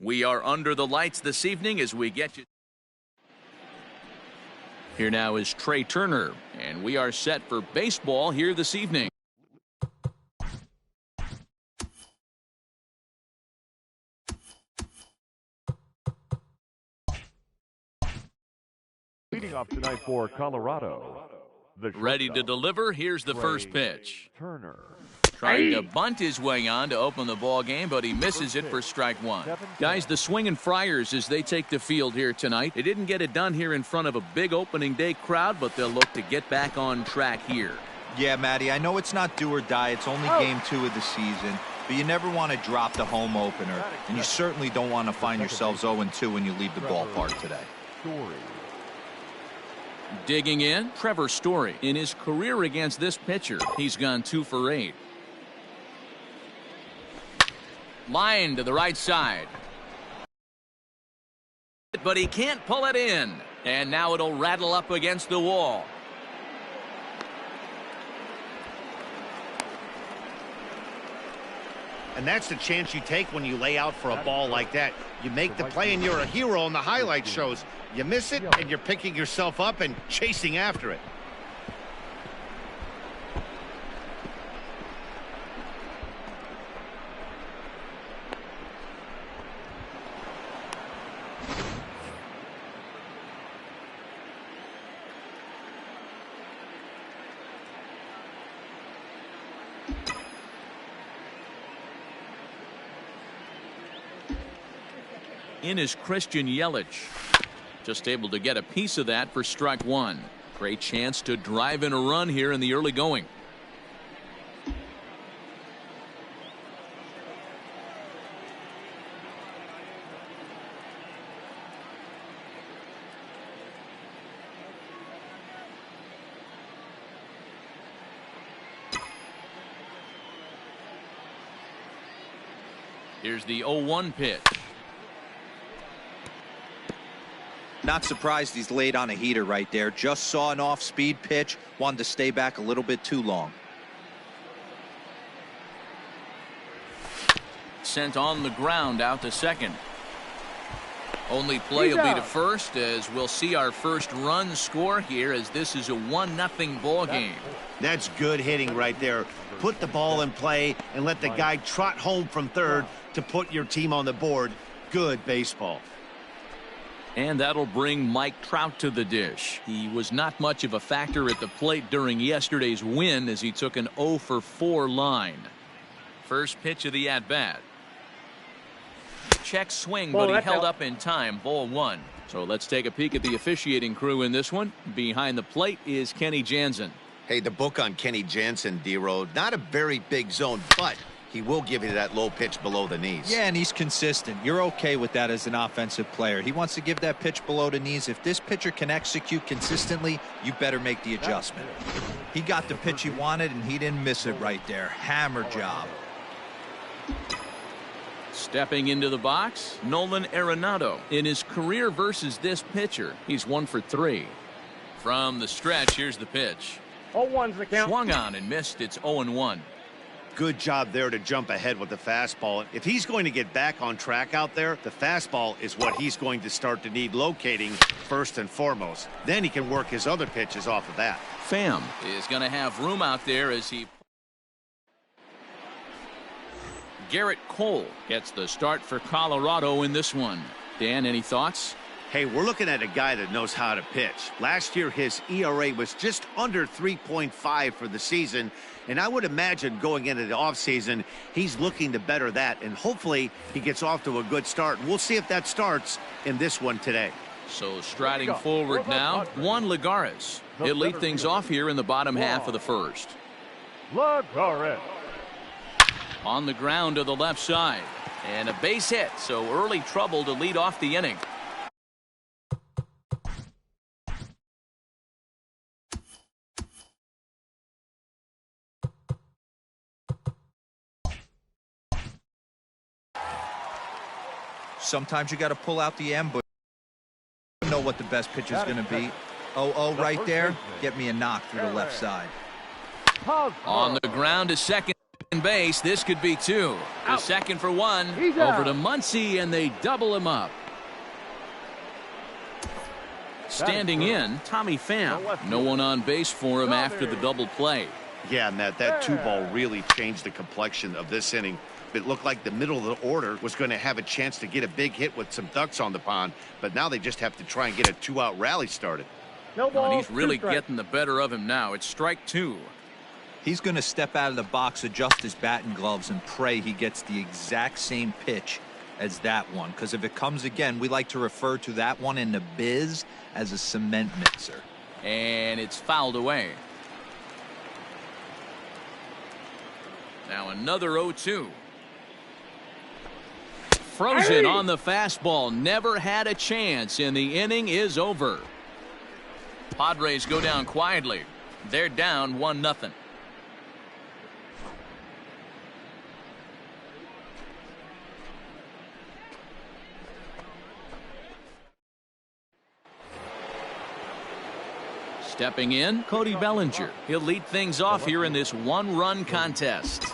We are under the lights this evening as we get you. Here now is Trey Turner, and we are set for baseball here this evening. Leading off tonight for Colorado. Ready to deliver. Here's the first pitch. Turner. Trying to bunt his way on to open the ball game, but he misses it for strike one. Guys, the Swingin' Friars as they take the field here tonight. They didn't get it done here in front of a big opening day crowd, but they'll look to get back on track here. Yeah, Matty, I know it's not do or die. It's only game 2 of the season, but you never want to drop the home opener, and you certainly don't want to find yourselves 0-2 when you leave the ballpark today. Digging in, Trevor Story. In his career against this pitcher, he's gone 2 for 8. Line to the right side. But he can't pull it in. And now it'll rattle up against the wall. And that's the chance you take when you lay out for a ball like that. You make the play and you're a hero on the highlight shows. You miss it and you're picking yourself up and chasing after it. In is Christian Yelich. Just able to get a piece of that for strike one. Great chance to drive in a run here in the early going. Here's the 0-1 pitch. Not surprised he's laid on a heater right there. Just saw an off-speed pitch. Wanted to stay back a little bit too long. Sent on the ground out to second. Only play will be to first as we'll see our first run score here as this is a 1-0 ball game. That's good hitting right there. Put the ball in play and let the guy trot home from third to put your team on the board. Good baseball. And that'll bring Mike Trout to the dish. He was not much of a factor at the plate during yesterday's win as he took an 0-for-4 line. First pitch of the at-bat. Check swing, but he held up in time. Ball one. So let's take a peek at the officiating crew in this one. Behind the plate is Kenny Jansen. Hey, the book on Kenny Jansen, D-Road. Not a very big zone, but he will give you that low pitch below the knees. Yeah, and he's consistent. You're okay with that as an offensive player. He wants to give that pitch below the knees. If this pitcher can execute consistently, you better make the adjustment. He got the pitch he wanted, and he didn't miss it right there. Hammer job. Stepping into the box, Nolan Arenado. In his career versus this pitcher, he's 1 for 3. From the stretch, here's the pitch. 0-1's the count. Swung on and missed. It's 0-1. Good job there to jump ahead with the fastball. If he's going to get back on track out there, the fastball is what he's going to start to need locating first and foremost. Then he can work his other pitches off of that. Pham is going to have room out there as he... Garrett Cole gets the start for Colorado in this one. Dan, any thoughts? Hey, we're looking at a guy that knows how to pitch. Last year, his ERA was just under 3.5 for the season. And I would imagine going into the offseason, he's looking to better that. And hopefully he gets off to a good start. We'll see if that starts in this one today. So striding forward now, Juan Lagares. He'll lead things off here in the bottom half of the first. Lagares. On the ground to the left side. And a base hit, so early trouble to lead off the inning. Sometimes you got to pull out the end, but you know what the best pitch is going to be. 0-0 right there. Get me a knock through the left side. On the ground to second. base. This could be two. The second for one. Over to Muncy, and they double him up. Standing in, Tommy Pham. No one on base for him after the double play. Yeah, Matt, that 2-ball really changed the complexion of this inning. It looked like the middle of the order was going to have a chance to get a big hit with some ducks on the pond, but now they just have to try and get a 2-out rally started. And he's really getting the better of him now. It's strike two. He's going to step out of the box, adjust his batting gloves, and pray he gets the exact same pitch as that one. Because if it comes again, we like to refer to that one in the biz as a cement mixer. And it's fouled away. Now another 0-2. Frozen on the fastball. Never had a chance, and the inning is over. Padres go down quietly. They're down 1-0. Stepping in, Cody Bellinger. He'll lead things off here in this one-run contest.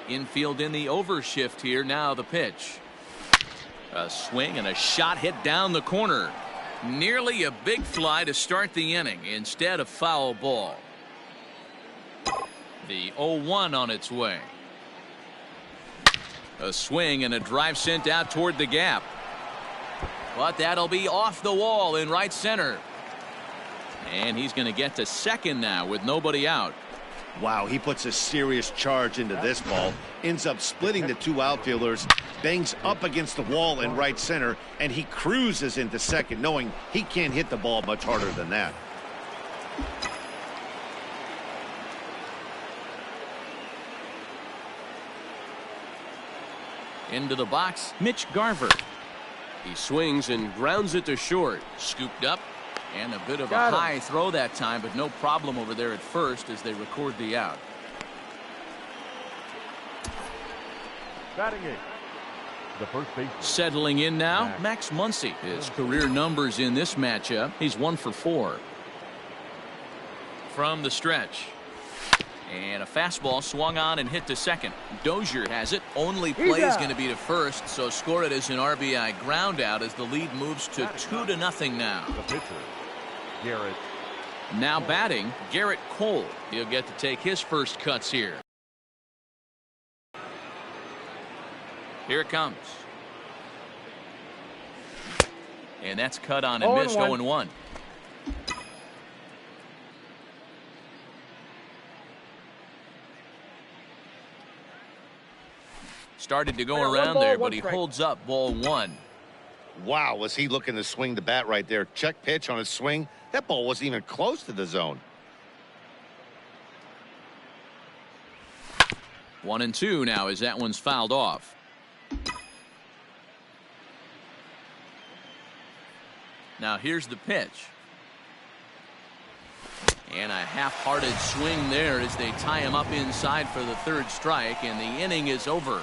Infield in the overshift here. Now the pitch. A swing and a shot hit down the corner. Nearly a big fly to start the inning. Instead, a foul ball. The 0-1 on its way. A swing and a drive sent out toward the gap. But that'll be off the wall in right center. And he's going to get to second now with nobody out. Wow, he puts a serious charge into this ball. Ends up splitting the two outfielders. Bangs up against the wall in right center. And he cruises into second, knowing he can't hit the ball much harder than that. Into the box, Mitch Garver. He swings and grounds it to short. Scooped up, and a bit of a high throw that time, but no problem over there at first as they record the out. Batting eight, the first baseman. Settling in now, Max Muncy. His career numbers in this matchup, he's 1 for 4. From the stretch. And a fastball swung on and hit to second. Dozier has it. Only play is going to be to first, so score it as an RBI ground out as the lead moves to 2-0 now. The pitcher, Garrett. Now batting, Garrett Cole. He'll get to take his first cuts here. Here it comes. And that's cut on and missed. 0-1. Started to go around there, but he holds up ball 1. Wow, was he looking to swing the bat right there. Check pitch on his swing. That ball wasn't even close to the zone. 1-2 now as that one's fouled off. Now here's the pitch. And a half-hearted swing there as they tie him up inside for the third strike, and the inning is over.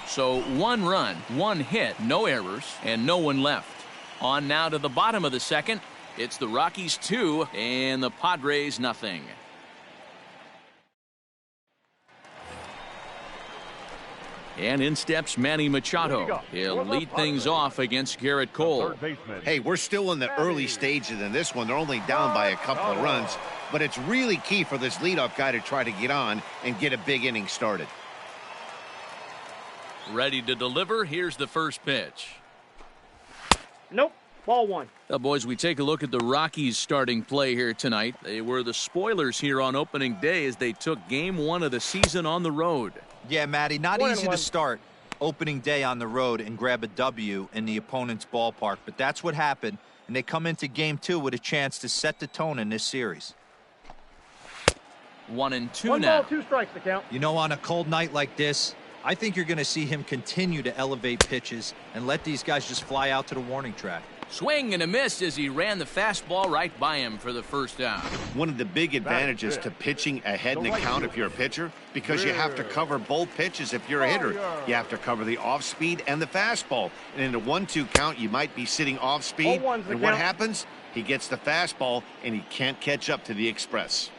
So 1 run, 1 hit, no errors, and no one left. On now to the bottom of the second. It's the Rockies 2 and the Padres nothing. And in steps Manny Machado. He'll lead things off against Garrett Cole. Hey, we're still in the early stages in this one. They're only down by a couple of runs, but it's really key for this leadoff guy to try to get on and get a big inning started. Ready to deliver. Here's the first pitch. Nope. Ball 1. Now, boys, we take a look at the Rockies starting play here tonight. They were the spoilers here on opening day as they took game 1 of the season on the road. Yeah, Matty, not easy to start opening day on the road and grab a W in the opponent's ballpark, but that's what happened, and they come into game 2 with a chance to set the tone in this series. 1-2 1 now. ball, 2 strikes to count. You know, on a cold night like this, I think you're going to see him continue to elevate pitches and let these guys just fly out to the warning track. Swing and a miss as he ran the fastball right by him for the first out. One of the big advantages to pitching ahead in the count if you're a pitcher, because you have to cover both pitches if you're a hitter. You have to cover the off speed and the fastball. And in a 1-2 count, you might be sitting off speed. And what happens? He gets the fastball and he can't catch up to the express.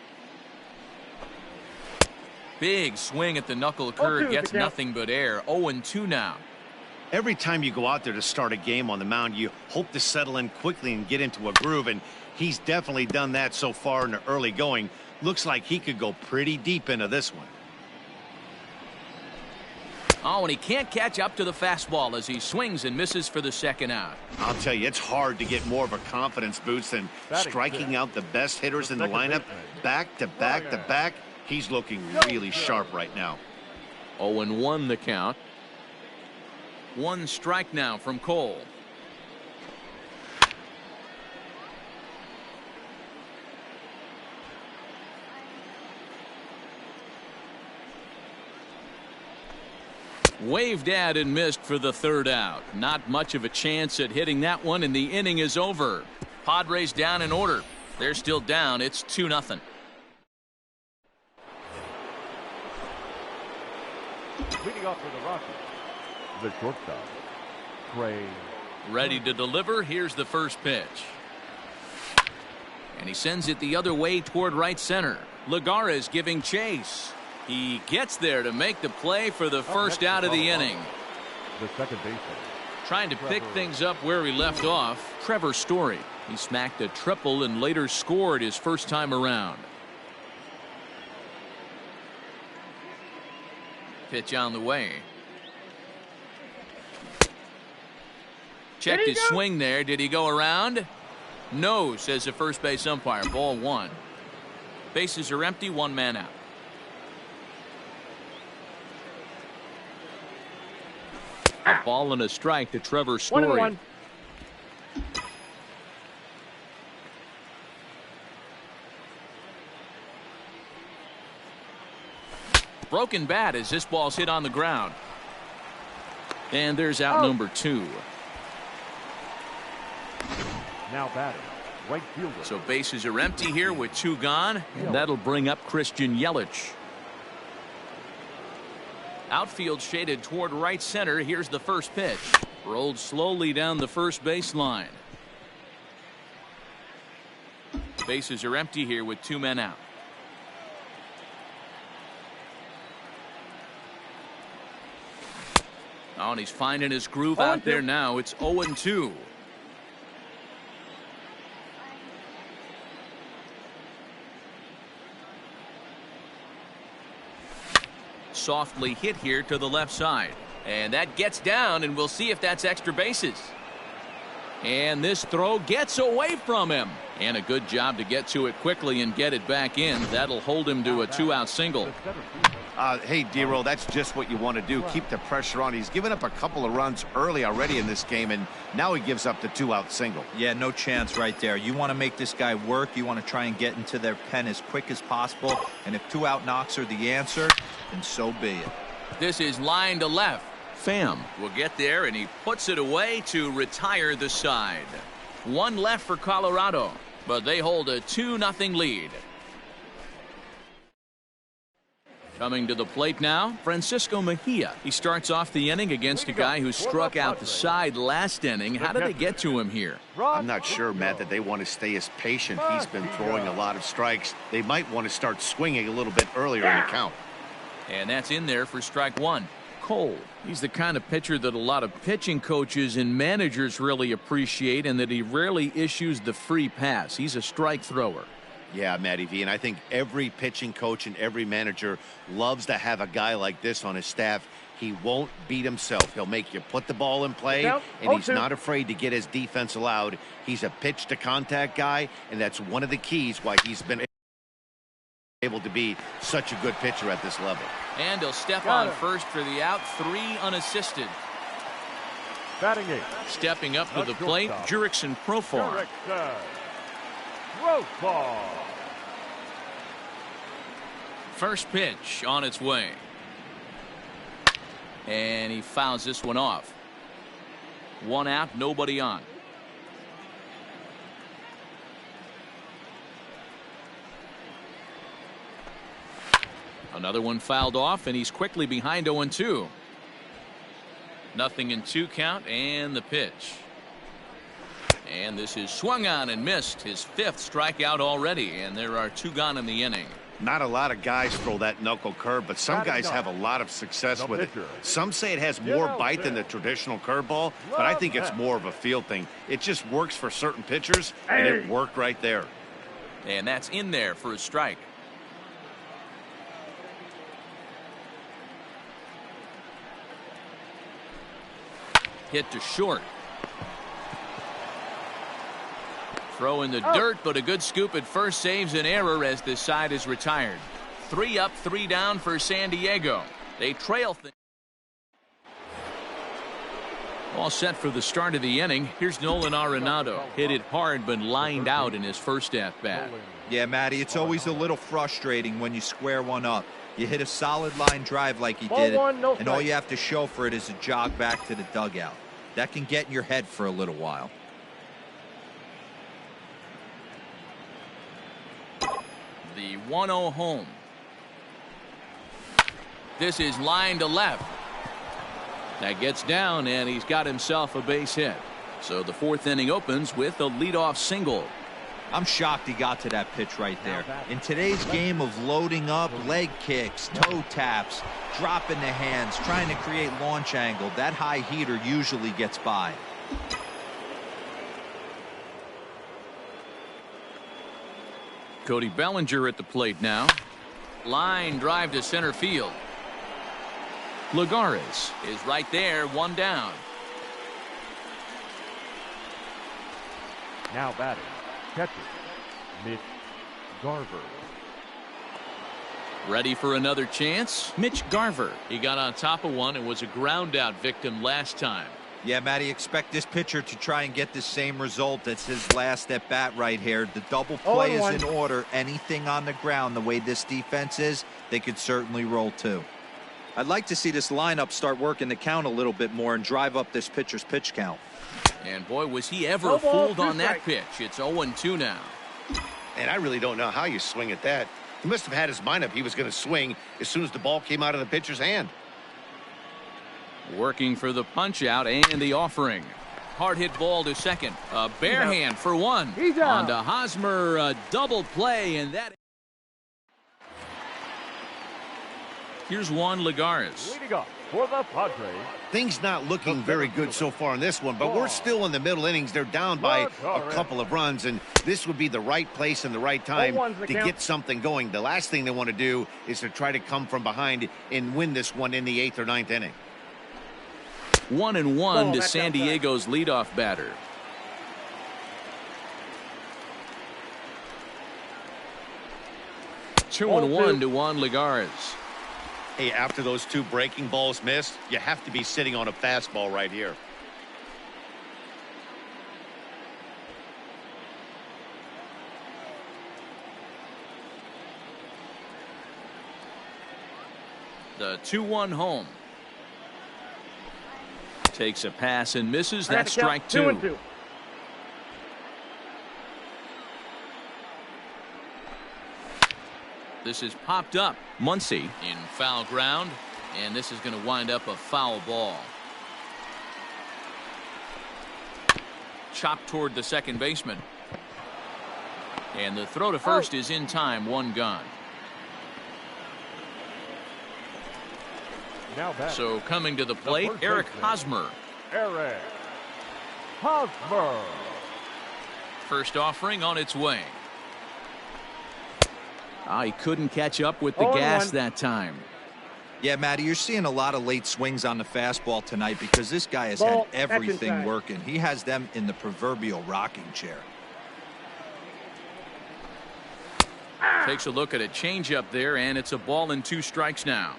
Big swing at the knuckle curve, gets nothing but air. 0-2 now. Every time you go out there to start a game on the mound, you hope to settle in quickly and get into a groove, and he's definitely done that so far in the early going. Looks like he could go pretty deep into this one. Oh, and he can't catch up to the fastball as he swings and misses for the second out. I'll tell you, it's hard to get more of a confidence boost than striking out the best hitters in the lineup back to back to back. He's looking really sharp right now. 0-1 the count. One strike now from Cole. Waved at and missed for the third out. Not much of a chance at hitting that one, and the inning is over. Padres down in order. They're still down. It's 2-0. Leading off for the Rockies, the shortstop, Trey. Ready to deliver. Here's the first pitch. And he sends it the other way toward right center. Lagares giving chase. He gets there to make the play for the first out of the inning. The second baseman. Trying to pick things up where he left off, Trevor Story. He smacked a triple and later scored his first time around. Pitch on the way. Checked his swing there. Did he go around? No, says the first base umpire. Ball one. Bases are empty. One man out. A ball and a strike to Trevor Story. 1-1. Broken bat as this ball's hit on the ground. And there's out number 2. Now batting, right fielder. So bases are empty here with 2 gone. And that'll bring up Christian Yelich. Outfield shaded toward right center. Here's the first pitch. Rolled slowly down the first baseline. Bases are empty here with 2 men out. Oh, and he's finding his groove out there now. It's 0-2. Softly hit here to the left side. And that gets down, and we'll see if that's extra bases. And this throw gets away from him. And a good job to get to it quickly and get it back in. That'll hold him to a 2-out single. Hey, D-Roll, that's just what you want to do. Keep the pressure on. He's given up a couple of runs early already in this game, and now he gives up the 2-out single. Yeah, no chance right there. You want to make this guy work. You want to try and get into their pen as quick as possible. And if 2-out knocks are the answer, then so be it. This is line to left. Pham will get there, and he puts it away to retire the side. 1 left for Colorado, but they hold a 2-0 lead. Coming to the plate now, Francisco Mejia. He starts off the inning against a guy who struck out the side last inning. How did they get to him here? I'm not sure, Matt, that they want to stay as patient. He's been throwing a lot of strikes. They might want to start swinging a little bit earlier in the count. And that's in there for strike 1. Cole. He's the kind of pitcher that a lot of pitching coaches and managers really appreciate, and that he rarely issues the free pass. He's a strike thrower. Yeah, Matty V, and I think every pitching coach and every manager loves to have a guy like this on his staff. He won't beat himself. He'll make you put the ball in play, and he's not afraid to get his defense allowed. He's a pitch-to-contact guy, and that's one of the keys why he's been able to be such a good pitcher at this level. And he'll step on first for the out. 3 unassisted. Batting 8. Stepping up to the plate, Jurickson Profar. First pitch on its way. And he fouls this one off. 1 out, nobody on. Another one fouled off, and he's quickly behind 0-2. Nothing in 2 count, and the pitch. And this is swung on and missed. His 5th strikeout already, and there are 2 gone in the inning. Not a lot of guys throw that knuckle curve, but some guys have a lot of success with it. Some say it has more bite than the traditional curveball, but I think it's more of a feel thing. It just works for certain pitchers, and it worked right there. And that's in there for a strike. Hit to short. Throw in the dirt, but a good scoop at first saves an error as this side is retired. 3 up, 3 down for San Diego. They trail. All set for the start of the inning. Here's Nolan Arenado. Hit it hard, but lined out in his first at-bat. Yeah, Matty, it's always a little frustrating when you square one up. You hit a solid line drive like he did, and all you have to show for it is a jog back to the dugout. That can get in your head for a little while. The 1-0 home. This is line to left. That gets down, and he's got himself a base hit. So the 4th inning opens with a leadoff single. I'm shocked he got to that pitch right there. In today's game of loading up, leg kicks, toe taps, dropping the hands, trying to create launch angle, that high heater usually gets by. Cody Bellinger at the plate now. Line drive to center field. Lagares is right there, 1 down. Now batting, catcher, Mitch Garver. Ready for another chance? Mitch Garver. He got on top of one and was a ground out victim last time. Yeah, Matty, expect this pitcher to try and get the same result as his last at bat right here. The double play is in order. Anything on the ground, the way this defense is, they could certainly roll 2. I'd like to see this lineup start working the count a little bit more and drive up this pitcher's pitch count. And boy, was he ever fooled on that pitch. It's 0-2 now. And I really don't know how you swing at that. He must have had his mind up he was going to swing as soon as the ball came out of the pitcher's hand. Working for the punch out and the offering. Hard hit ball to second. A bare hand for 1. On to Hosmer, a double play, and that. Here's Juan Lagares. Leading off for the Padres. Things not looking very good so far in this one, but we're still in the middle innings. They're down by a couple of runs, and this would be the right place and the right time to get something going. The last thing they want to do is to try to come from behind and win this one in the 8th or 9th inning. 1-1 to San Diego's leadoff batter. Two 2-1 to Juan Lagares. Hey, after those 2 breaking balls missed, you have to be sitting on a fastball right here. The 2-1 home. Takes a pass and misses. That's strike 2. This is popped up. Muncy in foul ground, and this is going to wind up a foul ball. Chopped toward the second baseman. And the throw to first is in time. 1 gone. So coming to the plate, Eric Hosmer. Eric Hosmer. First offering on its way. He couldn't catch up with the gas that time. Yeah, Matty, you're seeing a lot of late swings on the fastball tonight because this guy has had everything working. He has them in the proverbial rocking chair. Takes a look at a changeup there, and it's a ball and 2 strikes now.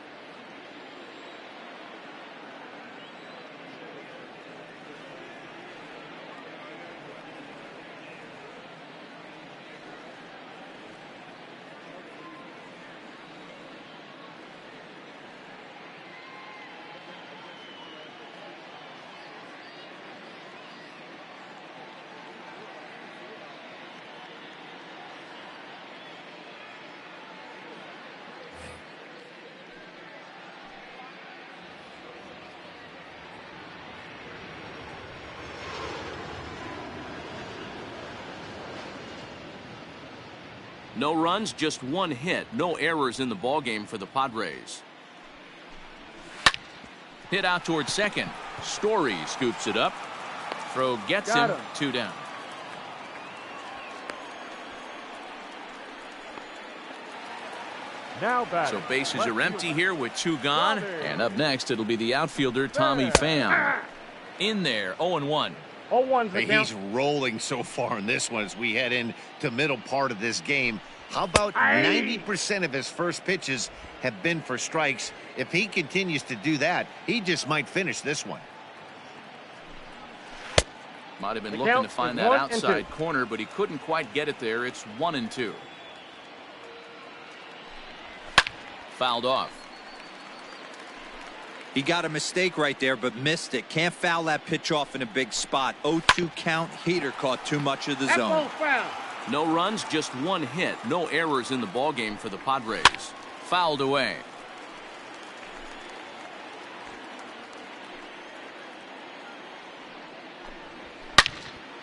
No runs, just one hit. No errors in the ballgame for the Padres. Hit out towards second. Story scoops it up. Throw gets him. 2 down. Now back. So bases are empty here with 2 gone. And up next, it'll be the outfielder, Tommy Pham. In there, 0-1. 0-1's the count. He's rolling so far in this one as we head into the middle part of this game. How about 90% of his first pitches have been for strikes? If he continues to do that, he just might finish this one. Might have been looking to find that outside corner, but he couldn't quite get it there. It's 1-2. Fouled off. He got a mistake right there, but missed it. Can't foul that pitch off in a big spot. 0-2 count. Heater caught too much of the zone. No runs, just 1 hit. No errors in the ballgame for the Padres. Fouled away.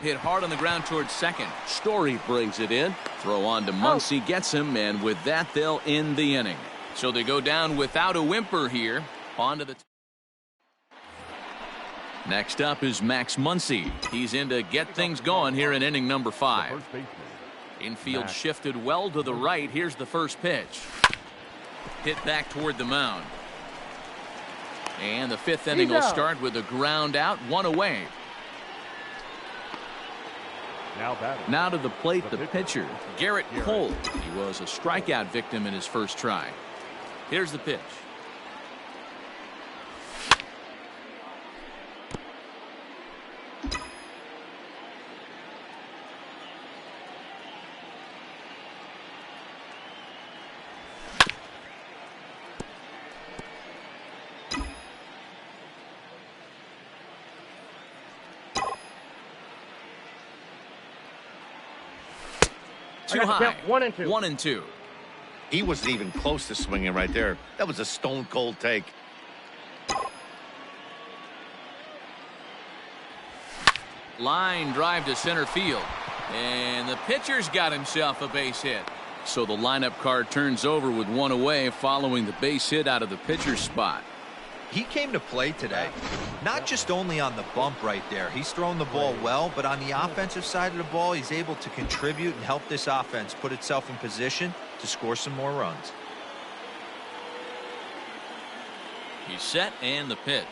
Hit hard on the ground towards second. Story brings it in. Throw on to Muncy, gets him, and with that, they'll end the inning. So they go down without a whimper here. On to the next up is Max Muncy. He's in to get things going here in inning number 5. Infield shifted well to the right. Here's the first pitch. Hit back toward the mound. And the 5th inning will start with a ground out, 1 away. Now to the plate, the pitcher, Garrett Cole. He was a strikeout victim in his first try. Here's the pitch. Too high. 1-2. 1-2. He wasn't even close to swinging right there. That was a stone cold take. Line drive to center field. And the pitcher's got himself a base hit. So the lineup card turns over with 1 away following the base hit out of the pitcher's spot. He came to play today, not just only on the bump right there. He's thrown the ball well, but on the offensive side of the ball, he's able to contribute and help this offense put itself in position to score some more runs. He's set, and the pitch.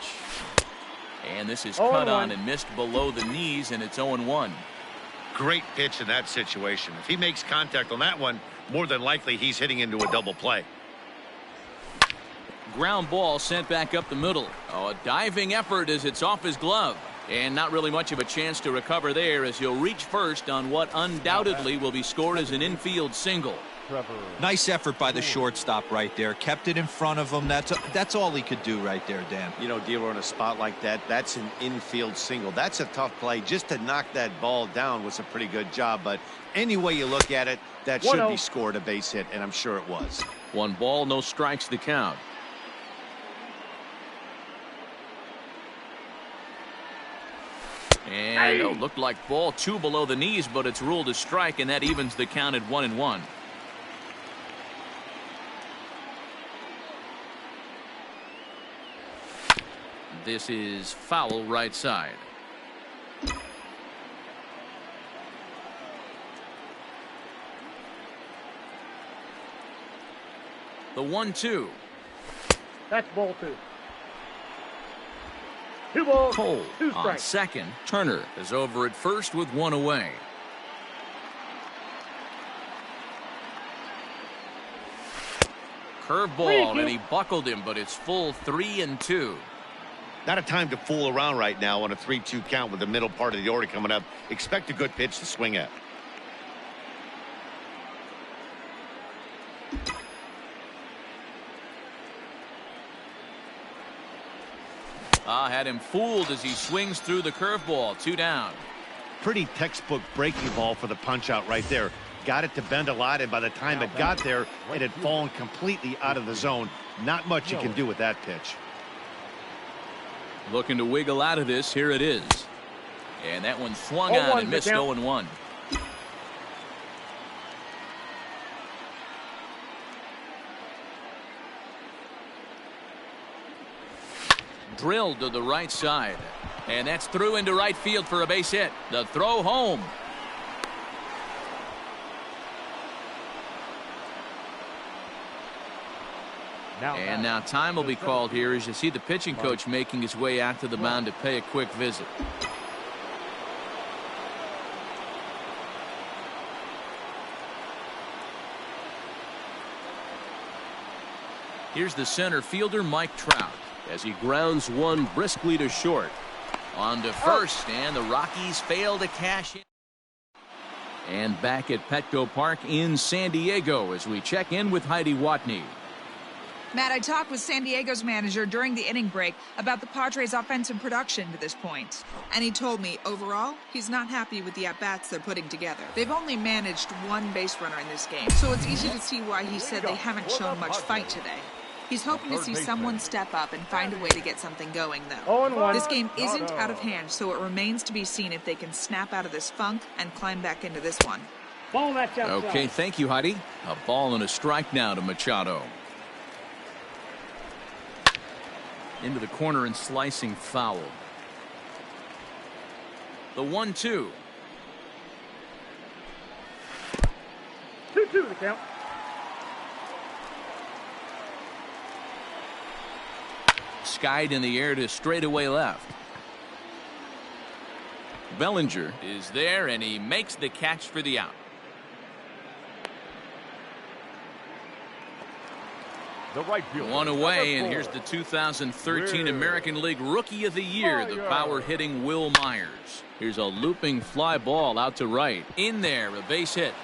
And this is cut on and missed below the knees, and it's 0-1. Great pitch in that situation. If he makes contact on that one, more than likely he's hitting into a double play. Ground ball sent back up the middle. Oh, a diving effort as it's off his glove. And not really much of a chance to recover there as he'll reach first on what undoubtedly will be scored as an infield single. Nice effort by the shortstop right there. Kept it in front of him. That's all he could do right there, Dan. You know, Dealer, in a spot like that, that's an infield single. That's a tough play. Just to knock that ball down was a pretty good job. But any way you look at it, that should be scored a base hit, and I'm sure it was. 1 ball, no strikes to count. And it looked like ball 2 below the knees, but it's ruled a strike, and that evens the count at 1-1. This is foul right side. The 1-2. That's ball 2. 2 balls, Cole 2 on strikes. second. Turner is over at first with 1 away. Curveball, and he buckled him, but it's full 3-2. Not a time to fool around right now on a 3-2 count with the middle part of the order coming up. Expect a good pitch to swing at. Had him fooled as he swings through the curveball. 2 down. Pretty textbook breaking ball for the punch out right there. Got it to bend a lot, and by the time it got there, it had fallen completely out of the zone. Not much you can do with that pitch. Looking to wiggle out of this. Here it is. And that one swung on and missed. 0-1. Drilled to the right side. And that's through into right field for a base hit. The throw home. And now time will be called here as you see the pitching coach making his way out to the mound to pay a quick visit. Here's the center fielder, Mike Trout, as he grounds one briskly to short. On to first, and the Rockies fail to cash in. And back at Petco Park in San Diego as we check in with Heidi Watney. Matt, I talked with San Diego's manager during the inning break about the Padres' offensive production to this point. And he told me, overall, he's not happy with the at-bats they're putting together. They've only managed one base runner in this game, so it's easy to see why he said they haven't shown much fight today. He's hoping to see someone step up and find a way to get something going, though. This game isn't out of hand, so it remains to be seen if they can snap out of this funk and climb back into this one. Okay, thank you, Heidi. A ball and a strike now to Machado. Into the corner and slicing foul. The 1-2. 2-2 the count. Skied in the air to straightaway left. Bellinger is there and he makes the catch for the out. The right fielder, One away, and here's the 2013 American League Rookie of the Year, the power-hitting Will Myers. Here's a looping fly ball out to right. In there, a base hit.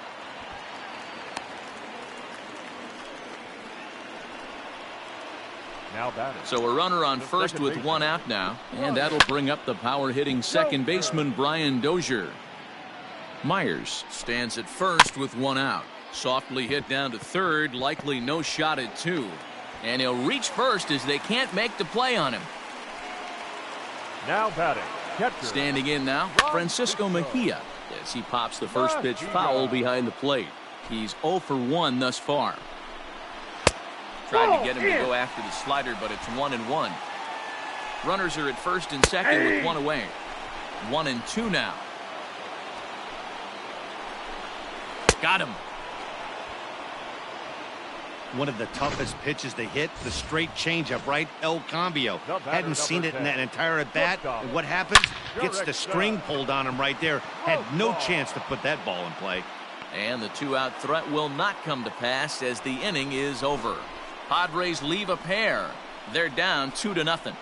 now batting. So a runner on first with one out now, and that'll bring up the power-hitting second baseman Brian Dozier. Myers stands at first with one out. Softly hit down to third, likely no shot at two. And he'll reach first as they can't make the play on him. Now batting, catcher. Standing in now, Francisco Mejia, as he pops the first pitch foul behind the plate. He's 0 for 1 thus far. Tried to get him to go after the slider, but it's 1-1. Runners are at first and second with one away. 1-2 now. Got him. One of the toughest pitches to hit, the straight changeup, right? El Cambio. Hadn't seen it in that entire at bat. And what happens? Gets the string pulled on him right there. Had no chance to put that ball in play. And the two-out threat will not come to pass as the inning is over. Padres leave a pair. They're down 2-0.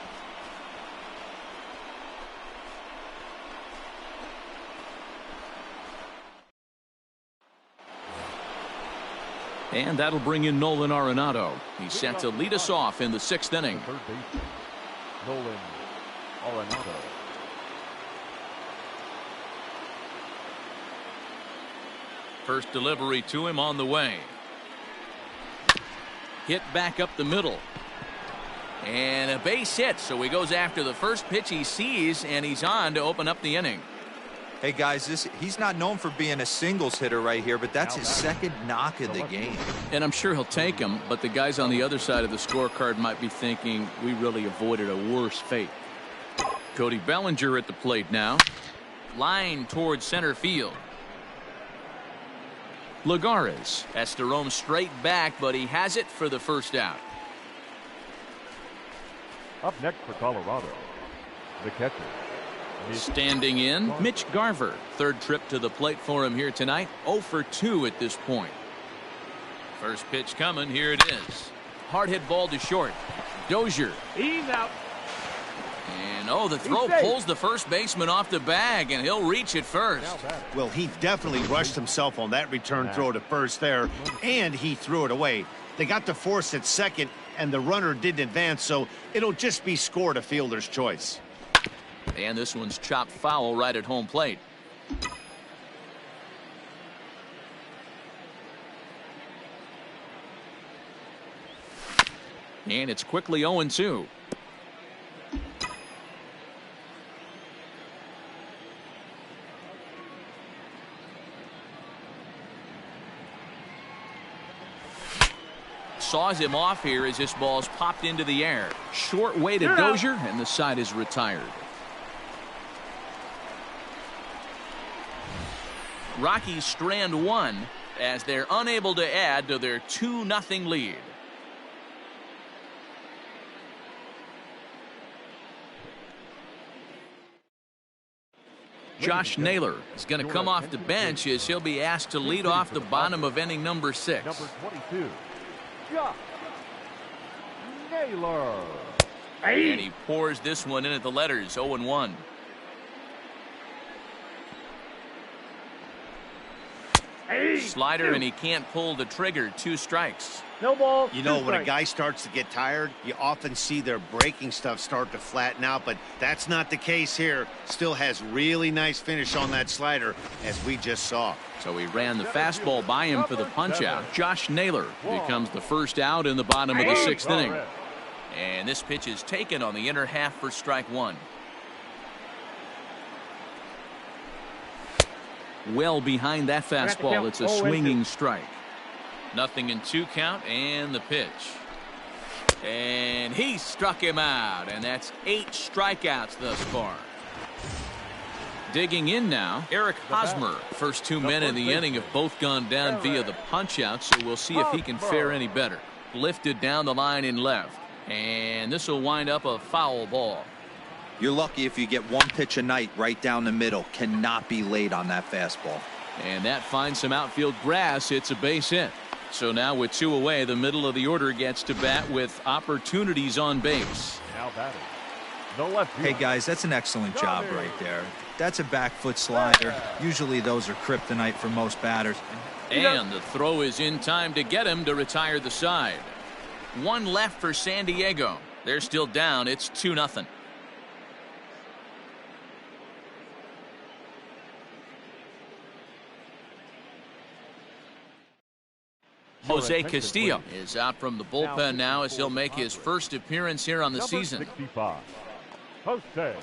And that'll bring in Nolan Arenado. He's set to lead us off in the 6th inning. Third baseman, Nolan Arenado. First delivery to him on the way. Hit back up the middle. And a base hit, so he goes after the first pitch he sees, and he's on to open up the inning. Hey guys, he's not known for being a singles hitter right here, but that's his second knock of the game. And I'm sure he'll take him, but the guys on the other side of the scorecard might be thinking we really avoided a worse fate. Cody Bellinger at the plate now. Line towards center field. Lagares has to roam straight back, but he has it for the first out. Up next for Colorado, the catcher. Standing in, Mitch Garver. Third trip to the plate for him here tonight. 0 for 2 at this point. First pitch coming. Here it is. Hard hit ball to short. Dozier. He's out. And the throw pulls the first baseman off the bag, and he'll reach it first. Well, he definitely rushed himself on that return throw to first there, and he threw it away. They got to force at second, and the runner didn't advance, so it'll just be scored a fielder's choice. And this one's chopped foul right at home plate. And it's quickly 0-2. saws him off here as this ball's popped into the air. Short way to Dozier, and the side is retired. Rockies strand one as they're unable to add to their 2-0 lead. Josh Naylor is going to come off the bench as he'll be asked to lead off the bottom of inning number 6. Number 22, Josh Naylor. And he pours this one in at the letters, 0-1. Slider, and he can't pull the trigger. 2 strikes. No ball. You know, 2 when a strikes. guy starts to get tired, you often see their breaking stuff start to flatten out, but that's not the case here. Still has really nice finish on that slider, as we just saw. So he ran the fastball by him for the punch-out. Josh Naylor becomes the first out in the bottom of the 6th inning. And this pitch is taken on the inner half for strike 1. Well behind that fastball. It's a swinging strike. 0-2 count, and the pitch. And he struck him out, and that's 8 strikeouts thus far. Digging in now, Eric Hosmer. First 2 men in the inning have both gone down via the punch-out, so we'll see if he can fare any better. Lifted down the line in left, and this will wind up a foul ball. You're lucky if you get 1 pitch a night right down the middle. Cannot be late on that fastball. And that finds some outfield grass. It's a base hit. So now with 2 away, the middle of the order gets to bat with opportunities on base. Now batting, the left field. Hey guys, that's an excellent job right there. That's a back foot slider. Usually those are kryptonite for most batters. And the throw is in time to get him to retire the side. 1 left for San Diego. They're still down. It's 2-0. Jose Castillo is out from the bullpen now as he'll make his first appearance here on the Number season. 65, Jose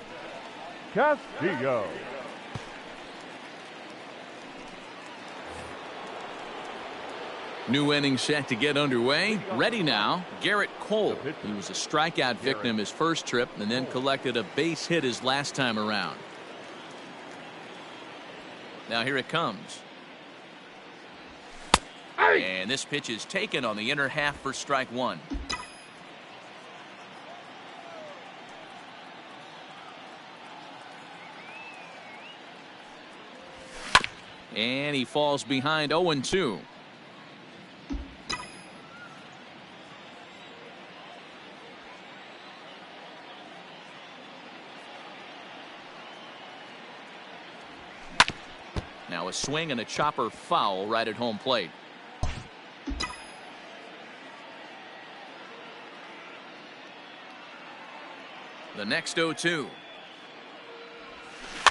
Castillo. New inning set to get underway. Ready now, Garrett Cole. He was a strikeout victim his first trip and then collected a base hit his last time around. Now here it comes. And this pitch is taken on the inner half for strike 1. And he falls behind 0-2. Now a swing and a chopper foul right at home plate. The next 0-2.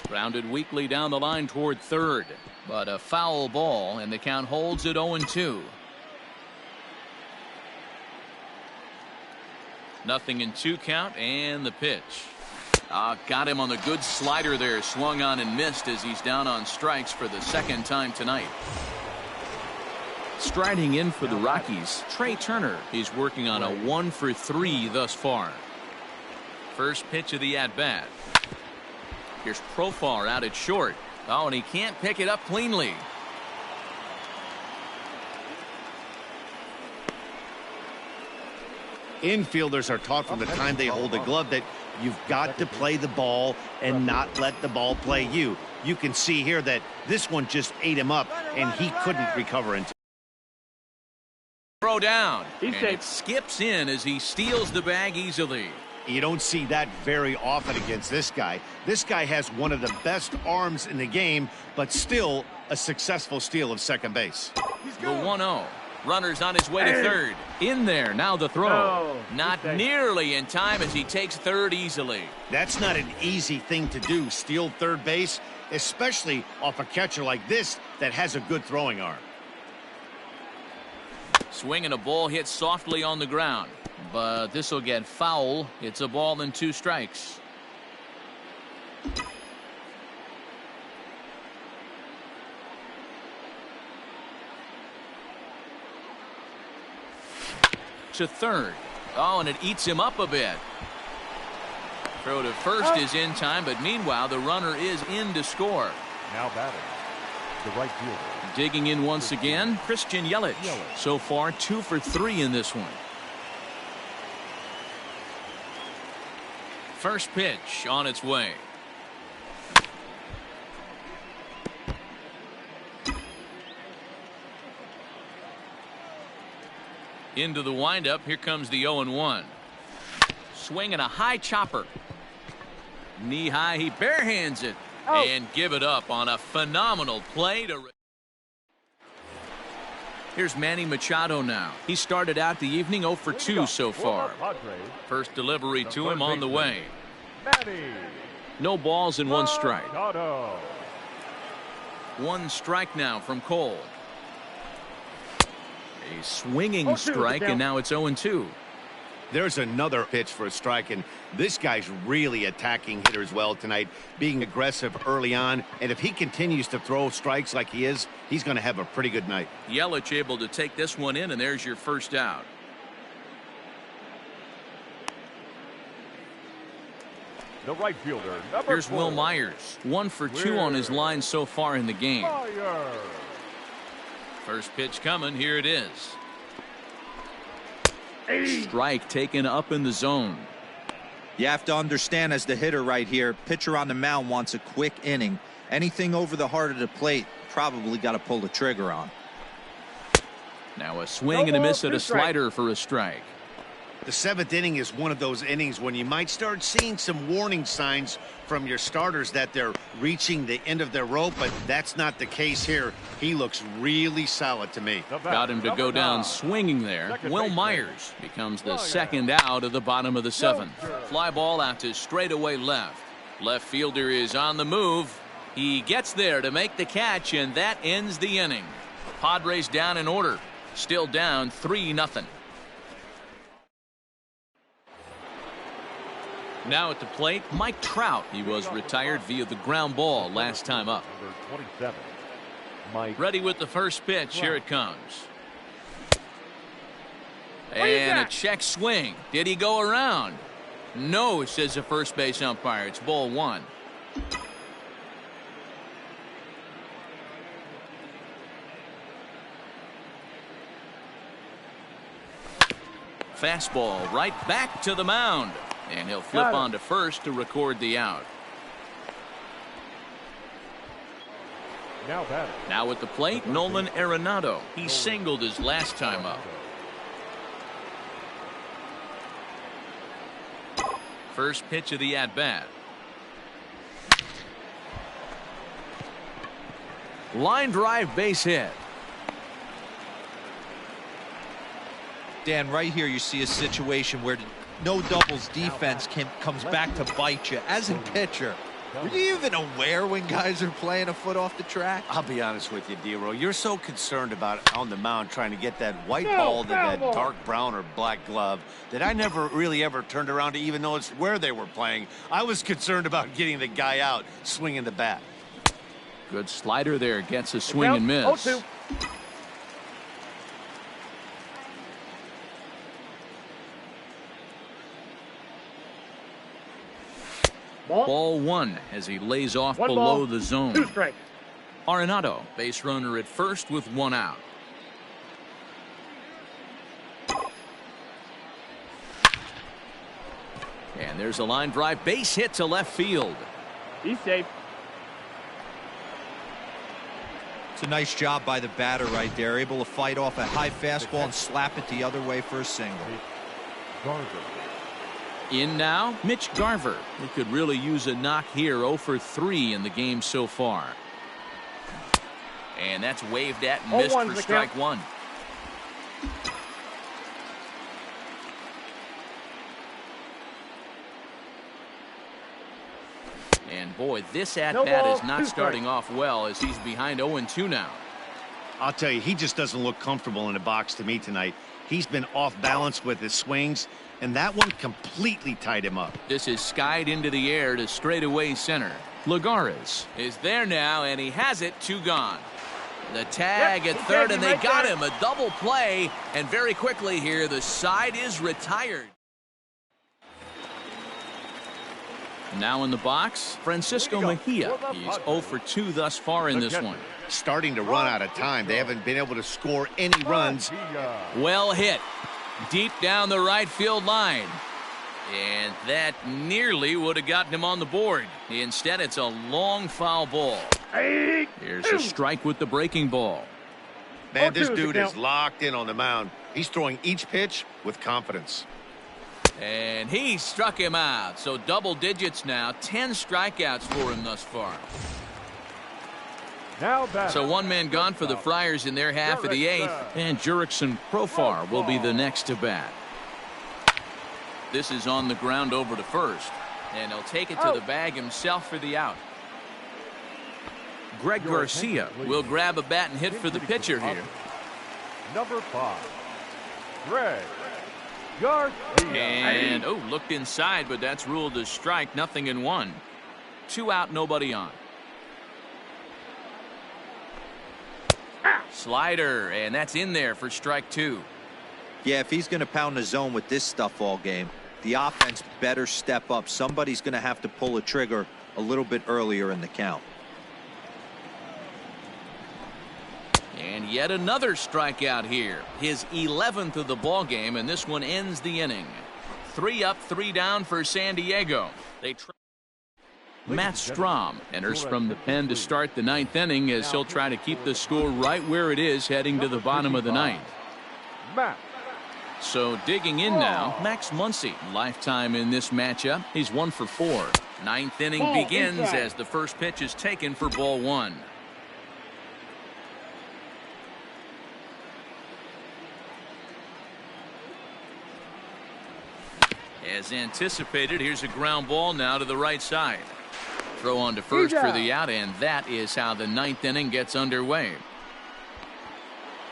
Grounded weakly down the line toward third, but a foul ball, and the count holds at 0-2. 0-2 count, and the pitch. Got him on the good slider there, swung on and missed as he's down on strikes for the 2nd time tonight. Striding in for the Rockies, Trey Turner. He's working on a 1-for-3 thus far. First pitch of the at-bat. Here's Profar out at short. Oh, and he can't pick it up cleanly. Infielders are taught from the time they hold a glove that you've got to play the ball and not let the ball play you. You can see here that this one just ate him up, and he couldn't recover into. Throw down, He's and safe. it skips in as he steals the bag easily. You don't see that very often against this guy. This guy has one of the best arms in the game, but still a successful steal of second base. The 1-0. Runner's on his way to third. In there, now the throw. No, Not he's safe. nearly in time as he takes third easily. That's not an easy thing to do, steal third base, especially off a catcher like this that has a good throwing arm. Swing and a ball hit softly on the ground, but this will get foul. It's a ball and 2 strikes. to third. Oh, and it eats him up a bit. Throw to first is in time, but meanwhile the runner is in to score. Now batting, the right fielder. Digging in once again, Christian Yelich. So far 2 for 3 in this one. First pitch on its way. Into the windup. Here comes the 0-1. Swinging a high chopper. Knee high. He barehands it and give it up on a phenomenal play to. Here's Manny Machado now. He started out the evening 0 for 2 so far. First delivery to him on the way. No balls and 1 strike. 1 strike now from Cole. A swinging strike, and now it's 0-2. There's another pitch for a strike, and this guy's really attacking hitters well tonight, being aggressive early on, and if he continues to throw strikes like he is, he's going to have a pretty good night. Yelich able to take this one in, and there's your first out. The right fielder, Here's Will Myers. 1 for 2 on his line so far in the game. First pitch coming. Here it is. Strike taken up in the zone. You have to understand, as the hitter right here, pitcher on the mound wants a quick inning. Anything over the heart of the plate, probably got to pull the trigger on. Now a swing and a miss at a slider for a strike. The 7th inning is one of those innings when you might start seeing some warning signs from your starters that they're reaching the end of their rope, but that's not the case here. He looks really solid to me. Got him to go down swinging there. Will Myers becomes the second out of the bottom of the 7th. Fly ball out to straightaway left. Left fielder is on the move. He gets there to make the catch, and that ends the inning. Padres down in order. Still down 3-0. Now at the plate, Mike Trout. He was retired via the ground ball last time up. Number 27, Mike. Ready with the first pitch. Here it comes. And a check swing. Did he go around? No, says the first base umpire. It's ball 1. Fastball right back to the mound. And he'll flip on to first to record the out. Now at the plate, Nolan Arenado. He singled his last time up. First pitch of the at-bat. Line drive, base hit. Dan, right here you see a situation where no doubles defense comes back to bite you. As a pitcher, were you even aware when guys are playing a foot off the track? I'll be honest with you, D-Row. You're so concerned about on the mound trying to get that white ball to that dark brown or black glove that I never really ever turned around to even notice where they were playing. I was concerned about getting the guy out swinging the bat. Good slider there. Gets a swing and miss. 0-2. Ball 1 as he lays off below the zone. 2 strikes. Arenado, base runner at first with 1 out. And there's a line drive, base hit to left field. He's safe. It's a nice job by the batter right there, able to fight off a high fastball and slap it the other way for a single. In now, Mitch Garver. He could really use a knock here. 0 for 3 in the game so far. And that's waved at and missed for strike 1. And boy, this at-bat is not starting off well as he's behind 0-2 now. I'll tell you, he just doesn't look comfortable in the box to me tonight. He's been off balance with his swings, and that one completely tied him up. This is skied into the air to straightaway center. Lagares is there now, and he has it. 2 gone. The tag at third, and they got him. A double play, and very quickly here, the side is retired. Now in the box, Francisco Mejia. He's 0 for 2 thus far in this one. Starting to run out of time. They haven't been able to score any runs. Well hit. Deep down the right field line. And that nearly would have gotten him on the board. Instead, it's a long foul ball. Here's a strike with the breaking ball. Man, this dude is locked in on the mound. He's throwing each pitch with confidence. And he struck him out. So double digits now. 10 strikeouts for him thus far. So one man gone for the Friars in their half of the 8th. And Jurickson Profar will be the next to bat. This is on the ground over to first. And he'll take it to the bag himself for the out. Greg Garcia will grab a bat and hit for the pitcher here. Number 5, Greg Garcia. And, looked inside, but that's ruled a strike. Nothing in 1. 2 out, nobody on. Slider, and that's in there for strike 2. Yeah, if he's going to pound the zone with this stuff all game, the offense better step up. Somebody's going to have to pull a trigger a little bit earlier in the count. And yet another strikeout here. His 11th of the ball game, and this one ends the inning. 3 up, 3 down for San Diego. Matt Strom enters from the pen to start the 9th inning as he'll try to keep the score right where it is heading to the bottom of the 9th. So digging in now, Max Muncy, lifetime in this matchup. He's 1 for 4. 9th inning begins as the first pitch is taken for ball 1. As anticipated, here's a ground ball now to the right side. Throw on to first for the out, and that is how the 9th inning gets underway.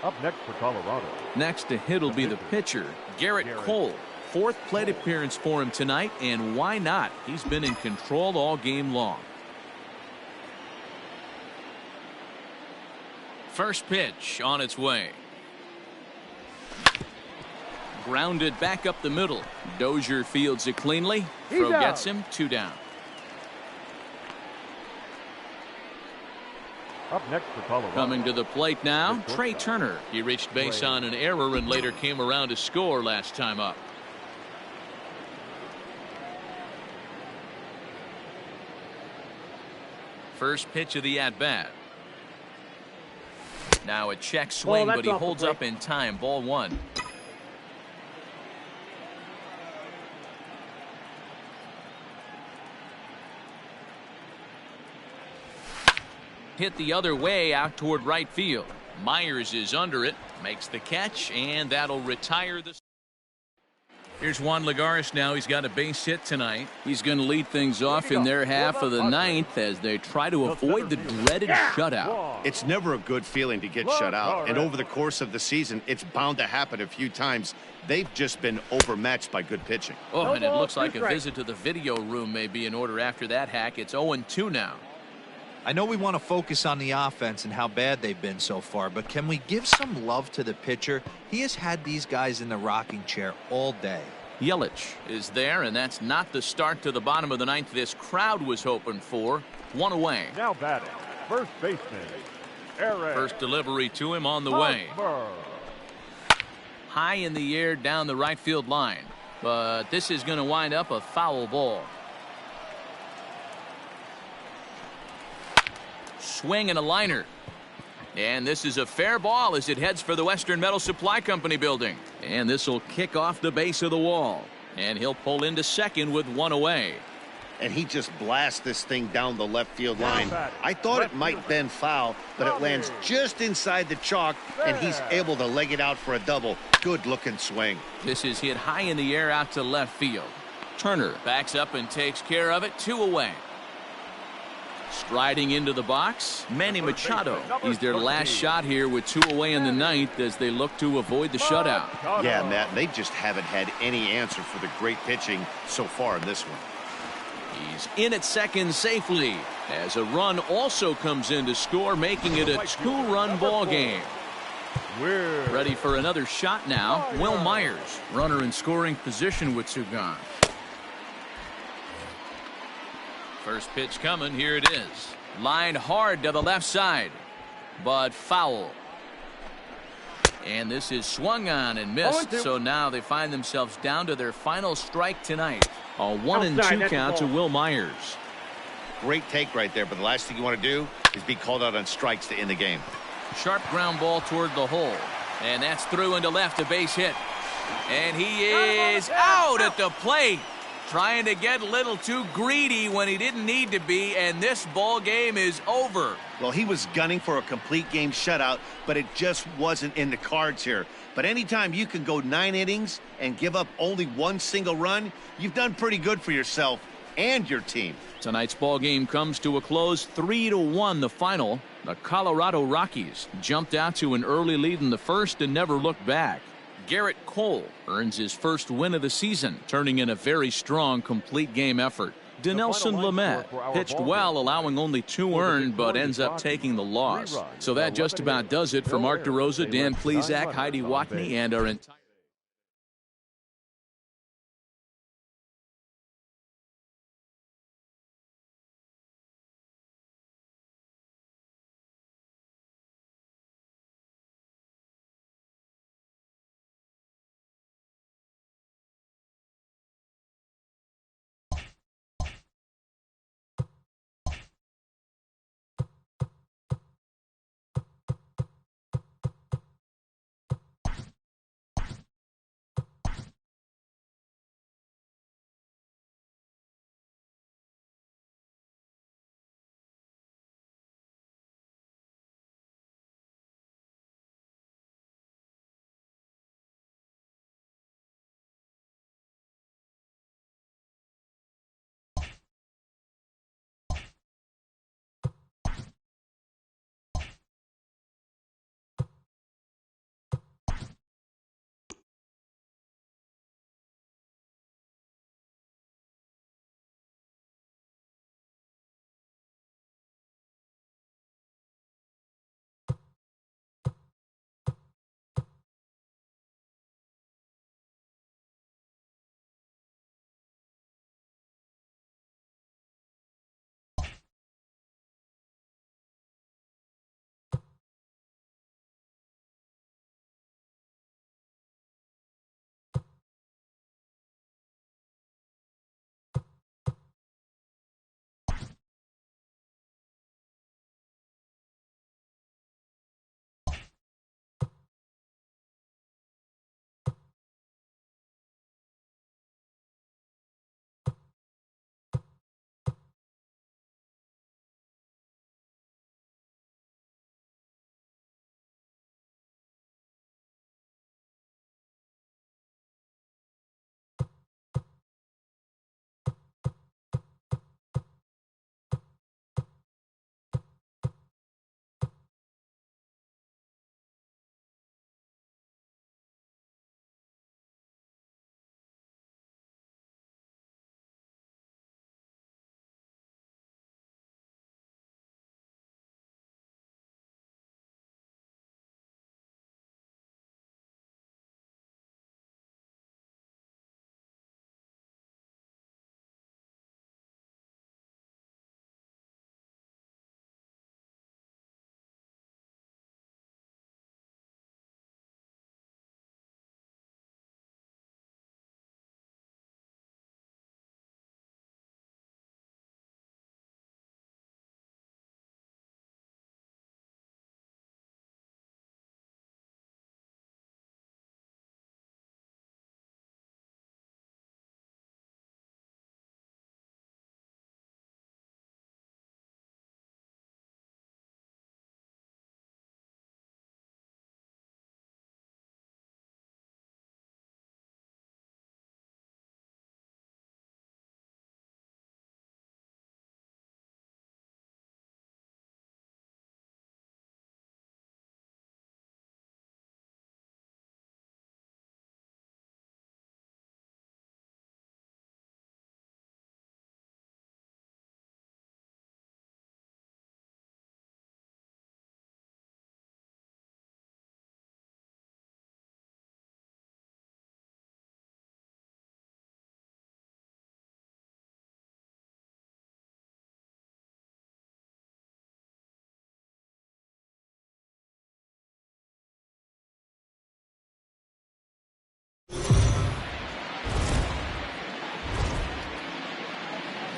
Up next for Colorado. Next to hit will be the pitcher, Garrett Cole. 4th plate appearance for him tonight, and why not? He's been in control all game long. First pitch on its way. Grounded back up the middle. Dozier fields it cleanly. Throw gets him. 2 down. Up next for Colorado. Coming to the plate now, Trey Turner. He reached base on an error and later came around to score last time up. First pitch of the at-bat. Now a check swing, but he holds up in time. Ball 1. Hit the other way out toward right field. Myers is under it, makes the catch, and that'll retire the. Here's Juan Lagares now. He's got a base hit tonight. He's going to lead things off in their half of the 9th as they try to avoid the dreaded shutout. It's never a good feeling to get shut out, and over the course of the season, it's bound to happen a few times. They've just been overmatched by good pitching. Oh, and it looks like a visit to the video room may be in order after that hack. It's 0-2 now. I know we want to focus on the offense and how bad they've been so far, but can we give some love to the pitcher? He has had these guys in the rocking chair all day. Yelich is there, and that's not the start to the bottom of the 9th this crowd was hoping for. 1 away. Now batting, first baseman, Eric. First delivery to him on the way. High in the air down the right field line, but this is going to wind up a foul ball. Swing and a liner. And this is a fair ball as it heads for the Western Metal Supply Company building. And this will kick off the base of the wall. And he'll pull into second with 1 away. And he just blasts this thing down the left field line. I thought it might bend foul, but it lands just inside the chalk, and he's able to leg it out for a double. Good looking swing. This is hit high in the air out to left field. Turner backs up and takes care of it. 2 away. Striding into the box, Manny Machado. He's their last shot here with 2 away in the 9th as they look to avoid the shutout. Yeah, Matt, they just haven't had any answer for the great pitching so far in this one. He's in at second safely. As a run also comes in to score, making it a 2-run ball game. Ready for another shot now. Will Myers, runner in scoring position with 2 gone. First pitch coming. Here it is. Lined hard to the left side, but foul. And this is swung on and missed. So now they find themselves down to their final strike tonight. A 1-2 count to Will Myers. Great take right there, but the last thing you want to do is be called out on strikes to end the game. Sharp ground ball toward the hole. And that's through into left, a base hit. And he is out at the plate. Trying to get a little too greedy when he didn't need to be, and this ball game is over. Well, he was gunning for a complete game shutout, but it just wasn't in the cards here. But anytime you can go 9 innings and give up only 1 single run, you've done pretty good for yourself and your team. Tonight's ball game comes to a close, 3-1 the final. The Colorado Rockies jumped out to an early lead in the first and never looked back. Garrett Cole earns his first win of the season, turning in a very strong complete game effort. Dinelson Lamet pitched well, allowing only 2 earned, but ends up taking the loss. So that just about does it for Mark DeRosa, Dan Plesac, Heidi Watney, and our entire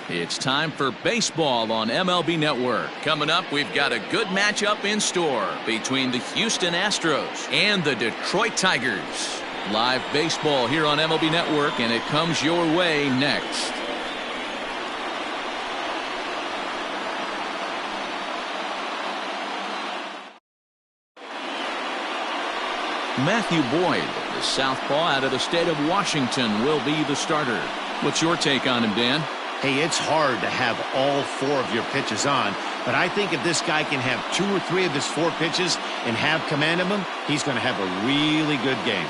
It's time for baseball on MLB Network. Coming up, we've got a good matchup in store between the Houston Astros and the Detroit Tigers. Live baseball here on MLB Network, and it comes your way next. Matthew Boyd, the southpaw out of the state of Washington, will be the starter. What's your take on him, Dan? Hey, it's hard to have all 4 of your pitches on, but I think if this guy can have 2 or 3 of his 4 pitches and have command of them, he's going to have a really good game.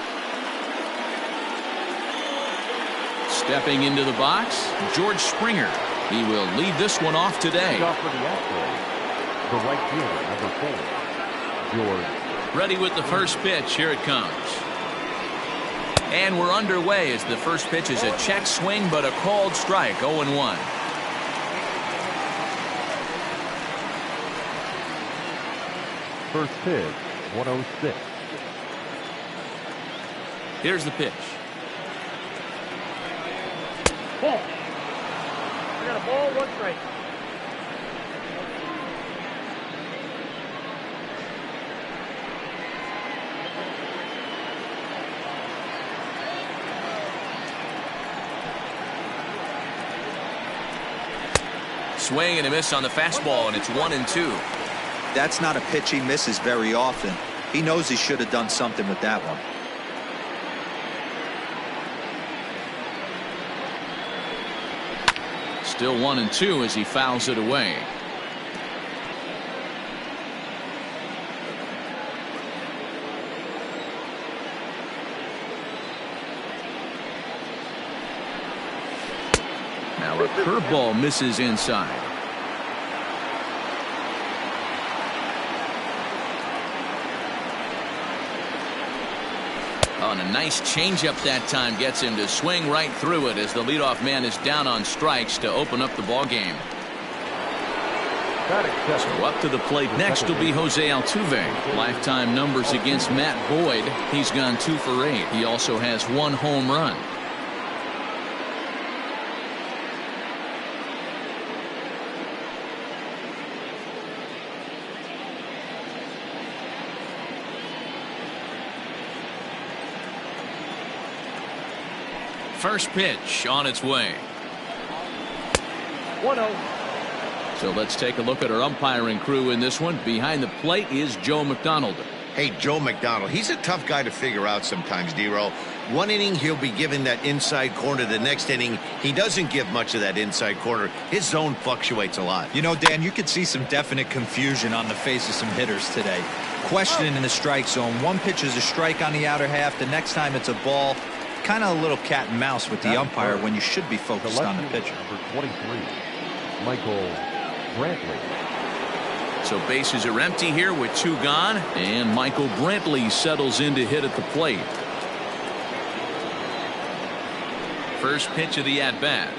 Stepping into the box, George Springer. He will lead this one off today. Off for the Astros, the right fielder, number 4, George. Ready with the first pitch. Here it comes. And we're underway as the first pitch is a check swing, but a called strike, 0-1. First pitch, 106. Here's the pitch. Ball. I got a ball, 1 strike. Swing and a miss on the fastball, and it's 1-2. That's not a pitch he misses very often. He knows he should have done something with that one. Still 1-2 as he fouls it away. Now a curveball misses inside. Oh, and a nice changeup that time gets him to swing right through it as the leadoff man is down on strikes to open up the ball game. So up to the plate next will be Jose Altuve. Lifetime numbers against Matt Boyd. He's gone 2 for 8. He also has 1 home run. First pitch on its way. 1-0. So let's take a look at our umpiring crew in this one. Behind the plate is Joe McDonald. Hey, Joe McDonald, he's a tough guy to figure out sometimes, D-Roll. One inning, he'll be given that inside corner. The next inning, he doesn't give much of that inside corner. His zone fluctuates a lot. You know, Dan, you could see some definite confusion on the face of some hitters today. Questioning in the strike zone. One pitch is a strike on the outer half. The next time it's a ball. Kind of a little cat and mouse with the umpire when you should be focused on the pitcher. Number 23, Michael Brantley. So bases are empty here with 2 gone, and Michael Brantley settles in to hit at the plate. First pitch of the at-bat.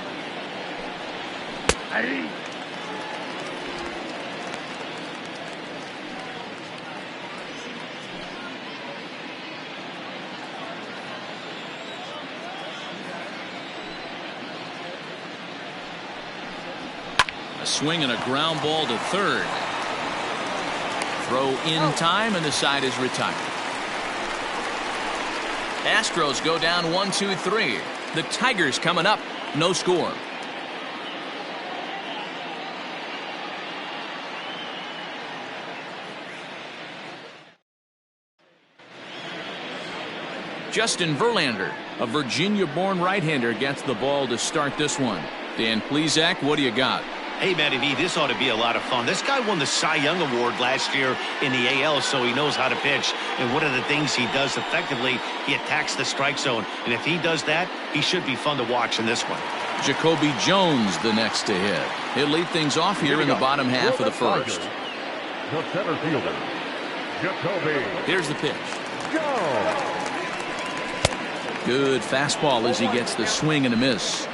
A swing and a ground ball to third. Throw in time, and the side is retired. Astros go down 1-2-3. The Tigers coming up, no score. Justin Verlander, a Virginia-born right-hander, gets the ball to start this one. Dan Plesac, what do you got? Hey, Matty V, this ought to be a lot of fun. This guy won the Cy Young Award last year in the AL, so he knows how to pitch. And one of the things he does effectively, he attacks the strike zone. And if he does that, he should be fun to watch in this one. Jacoby Jones the next to hit. He'll lead things off here in the bottom half of the first. The center fielder, Jacoby. Here's the pitch. Jones. Good fastball as he gets the swing and a miss.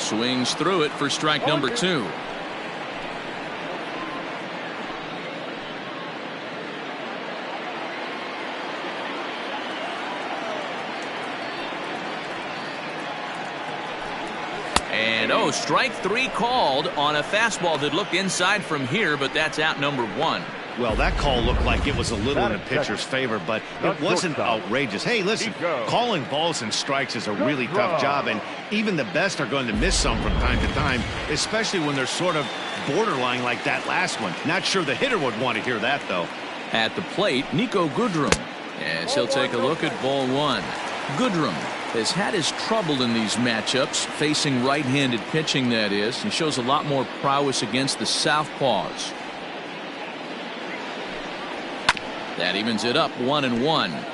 Swings through it for strike number 2. And strike 3 called on a fastball that looked inside from here, but that's out number 1. Well, that call looked like it was a little in the pitcher's favor, but it wasn't outrageous. Hey, listen, calling balls and strikes is a really tough job, and even the best are going to miss some from time to time, especially when they're sort of borderline like that last one. Not sure the hitter would want to hear that, though. At the plate, Nico Goodrum, as he'll take a look at ball 1. Goodrum has had his trouble in these matchups, facing right-handed pitching, that is. He shows a lot more prowess against the southpaws. That evens it up 1-1.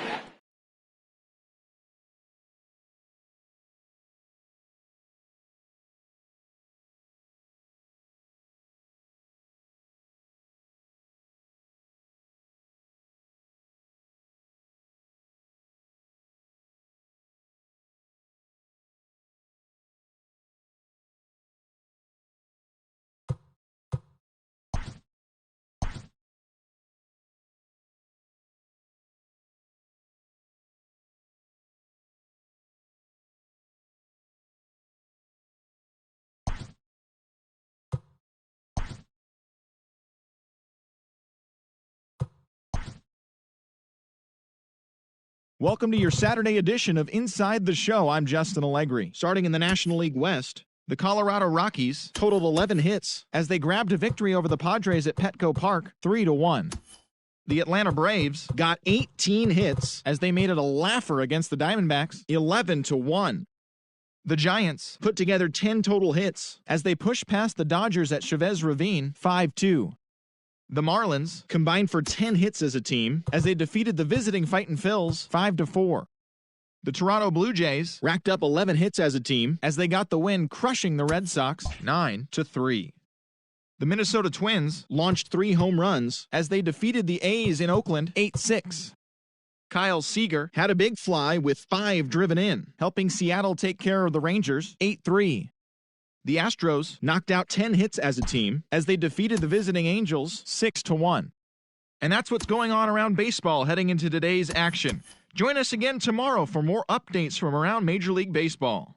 Welcome to your Saturday edition of Inside the Show. I'm Justin Allegri. Starting in the National League West, the Colorado Rockies totaled 11 hits as they grabbed a victory over the Padres at Petco Park 3-1. The Atlanta Braves got 18 hits as they made it a laugher against the Diamondbacks 11-1. The Giants put together 10 total hits as they pushed past the Dodgers at Chavez Ravine 5-2. The Marlins combined for 10 hits as a team as they defeated the visiting Fightin' Phils 5-4. The Toronto Blue Jays racked up 11 hits as a team as they got the win, crushing the Red Sox 9-3. The Minnesota Twins launched 3 home runs as they defeated the A's in Oakland 8-6. Kyle Seager had a big fly with 5 driven in, helping Seattle take care of the Rangers 8-3. The Astros knocked out 10 hits as a team as they defeated the visiting Angels 6-1. And that's what's going on around baseball heading into today's action. Join us again tomorrow for more updates from around Major League Baseball.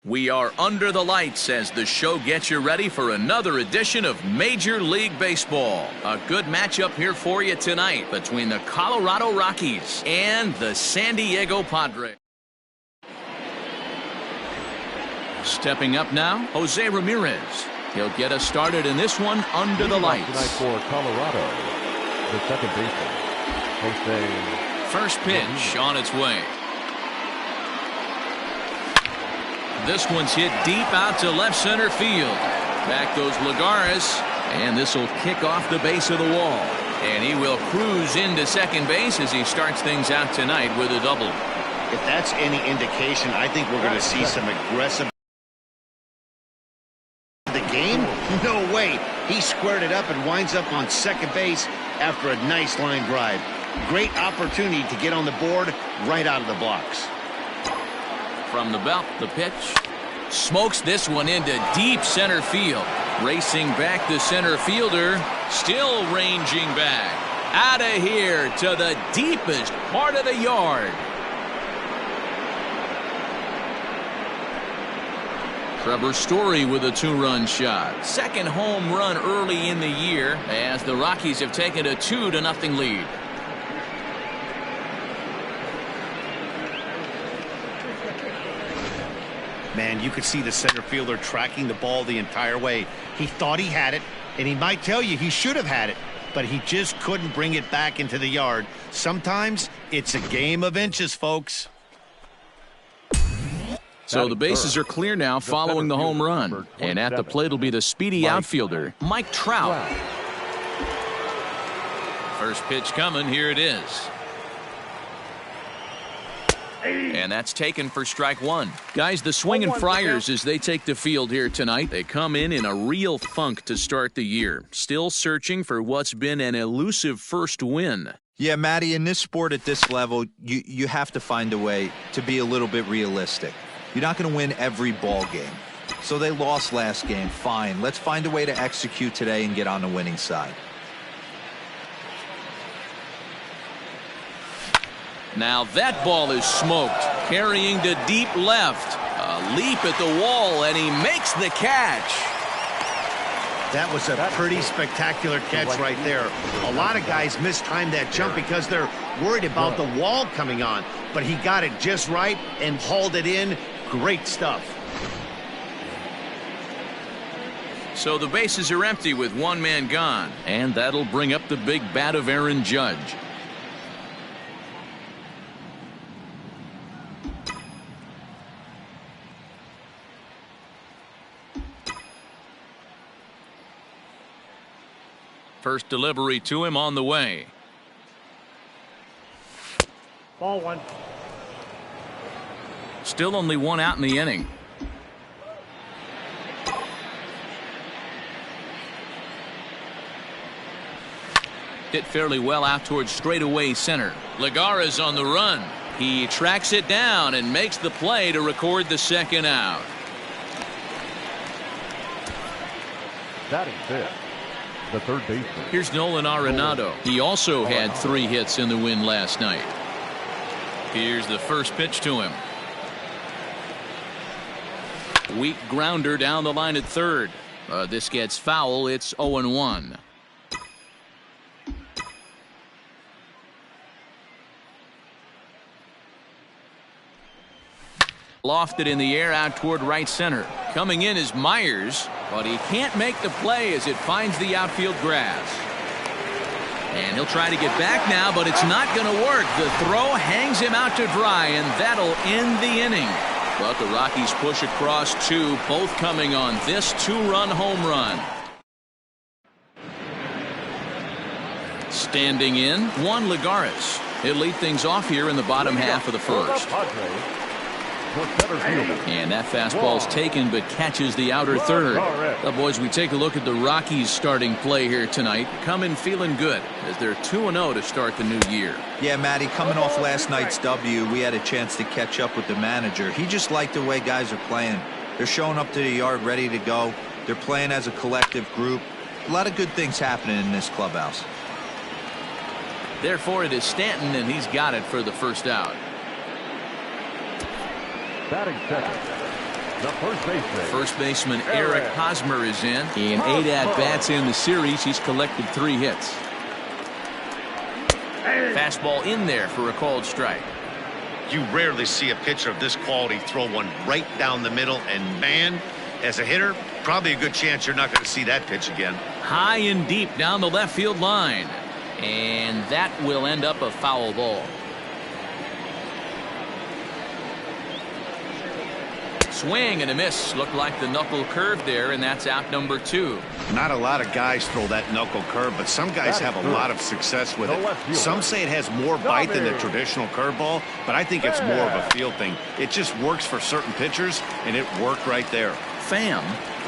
We are under the lights as the show gets you ready for another edition of Major League Baseball. A good matchup here for you tonight between the Colorado Rockies and the San Diego Padres. Stepping up now, Jose Ramirez. He'll get us started in this one under the lights. Tonight for Colorado, the second baseman, Jose. First pitch on its way. This one's hit deep out to left center field. Back goes Lagares, and this will kick off the base of the wall. And he will cruise into second base as he starts things out tonight with a double. If that's any indication, I think we're going to see some aggressive. The game? No way. He squared it up and winds up on second base after a nice line drive. Great opportunity to get on the board right out of the blocks. From the belt, the pitch. Smokes this one into deep center field. Racing back the center fielder. Still ranging back. Out of here to the deepest part of the yard. Trevor Story with a two-run shot. Second home run early in the year as the Rockies have taken a 2-0 lead. Man, you could see the center fielder tracking the ball the entire way. He thought he had it, and he might tell you he should have had it, but he just couldn't bring it back into the yard. Sometimes it's a game of inches, folks. So the bases are clear now following the home run. And at the plate will be the speedy outfielder, Mike Trout. First pitch coming. Here it is. And that's taken for strike one. Guys, the swinging Friars as they take the field here tonight. They come in a real funk to start the year. Still searching for what's been an elusive first win. Yeah, Matty, in this sport at this level, you have to find a way to be a little bit realistic. You're not going to win every ball game. So they lost last game. Fine. Let's find a way to execute today and get on the winning side. Now that ball is smoked. Carrying to deep left. A leap at the wall, and he makes the catch. That was a pretty spectacular catch right there. A lot of guys mistime that jump because they're worried about the wall coming on. But he got it just right and hauled it in. Great stuff. So the bases are empty with one man gone. And that'll bring up the big bat of Aaron Judge. First delivery to him on the way. Ball one. Still only one out in the inning. Hit fairly well out towards straightaway center. Lagares on the run. He tracks it down and makes the play to record the second out. Batting fifth, the third baseman. Here's Nolan Arenado. He also had 3 hits in the win last night. Here's the first pitch to him. Weak grounder down the line at third. This gets foul. It's 0-1. Lofted in the air out toward right center. Coming in is Myers, but he can't make the play as it finds the outfield grass. And he'll try to get back now, but it's not going to work. The throw hangs him out to dry, and that'll end the inning. But the Rockies push across 2, both coming on this 2-run home run. Standing in, Juan Lagares. He'll lead things off here in the bottom half of the first. And that fastball's taken but catches the outer third. Well, boys, we take a look at the Rockies starting play here tonight. Coming feeling good as they're 2-0 to start the new year. Yeah, Matty, coming off last night's W, we had a chance to catch up with the manager. He just liked the way guys are playing. They're showing up to the yard ready to go. They're playing as a collective group. A lot of good things happening in this clubhouse. Therefore, it is Stanton, and he's got it for the first out. Batting second, The first baseman Eric Hosmer is in. In 8 at-bats in the series, he's collected 3 hits. Fastball in there for a called strike. You rarely see a pitcher of this quality throw one right down the middle, and man, as a hitter, probably a good chance you're not going to see that pitch again. High and deep down the left field line, and that will end up a foul ball. Swing and a miss. Looked like the knuckle curve there, and that's out number 2. Not a lot of guys throw that knuckle curve, but some guys have a lot of success with it. Some say it has more bite than the traditional curveball, but I think it's more of a feel thing. It just works for certain pitchers, and it worked right there. Pham,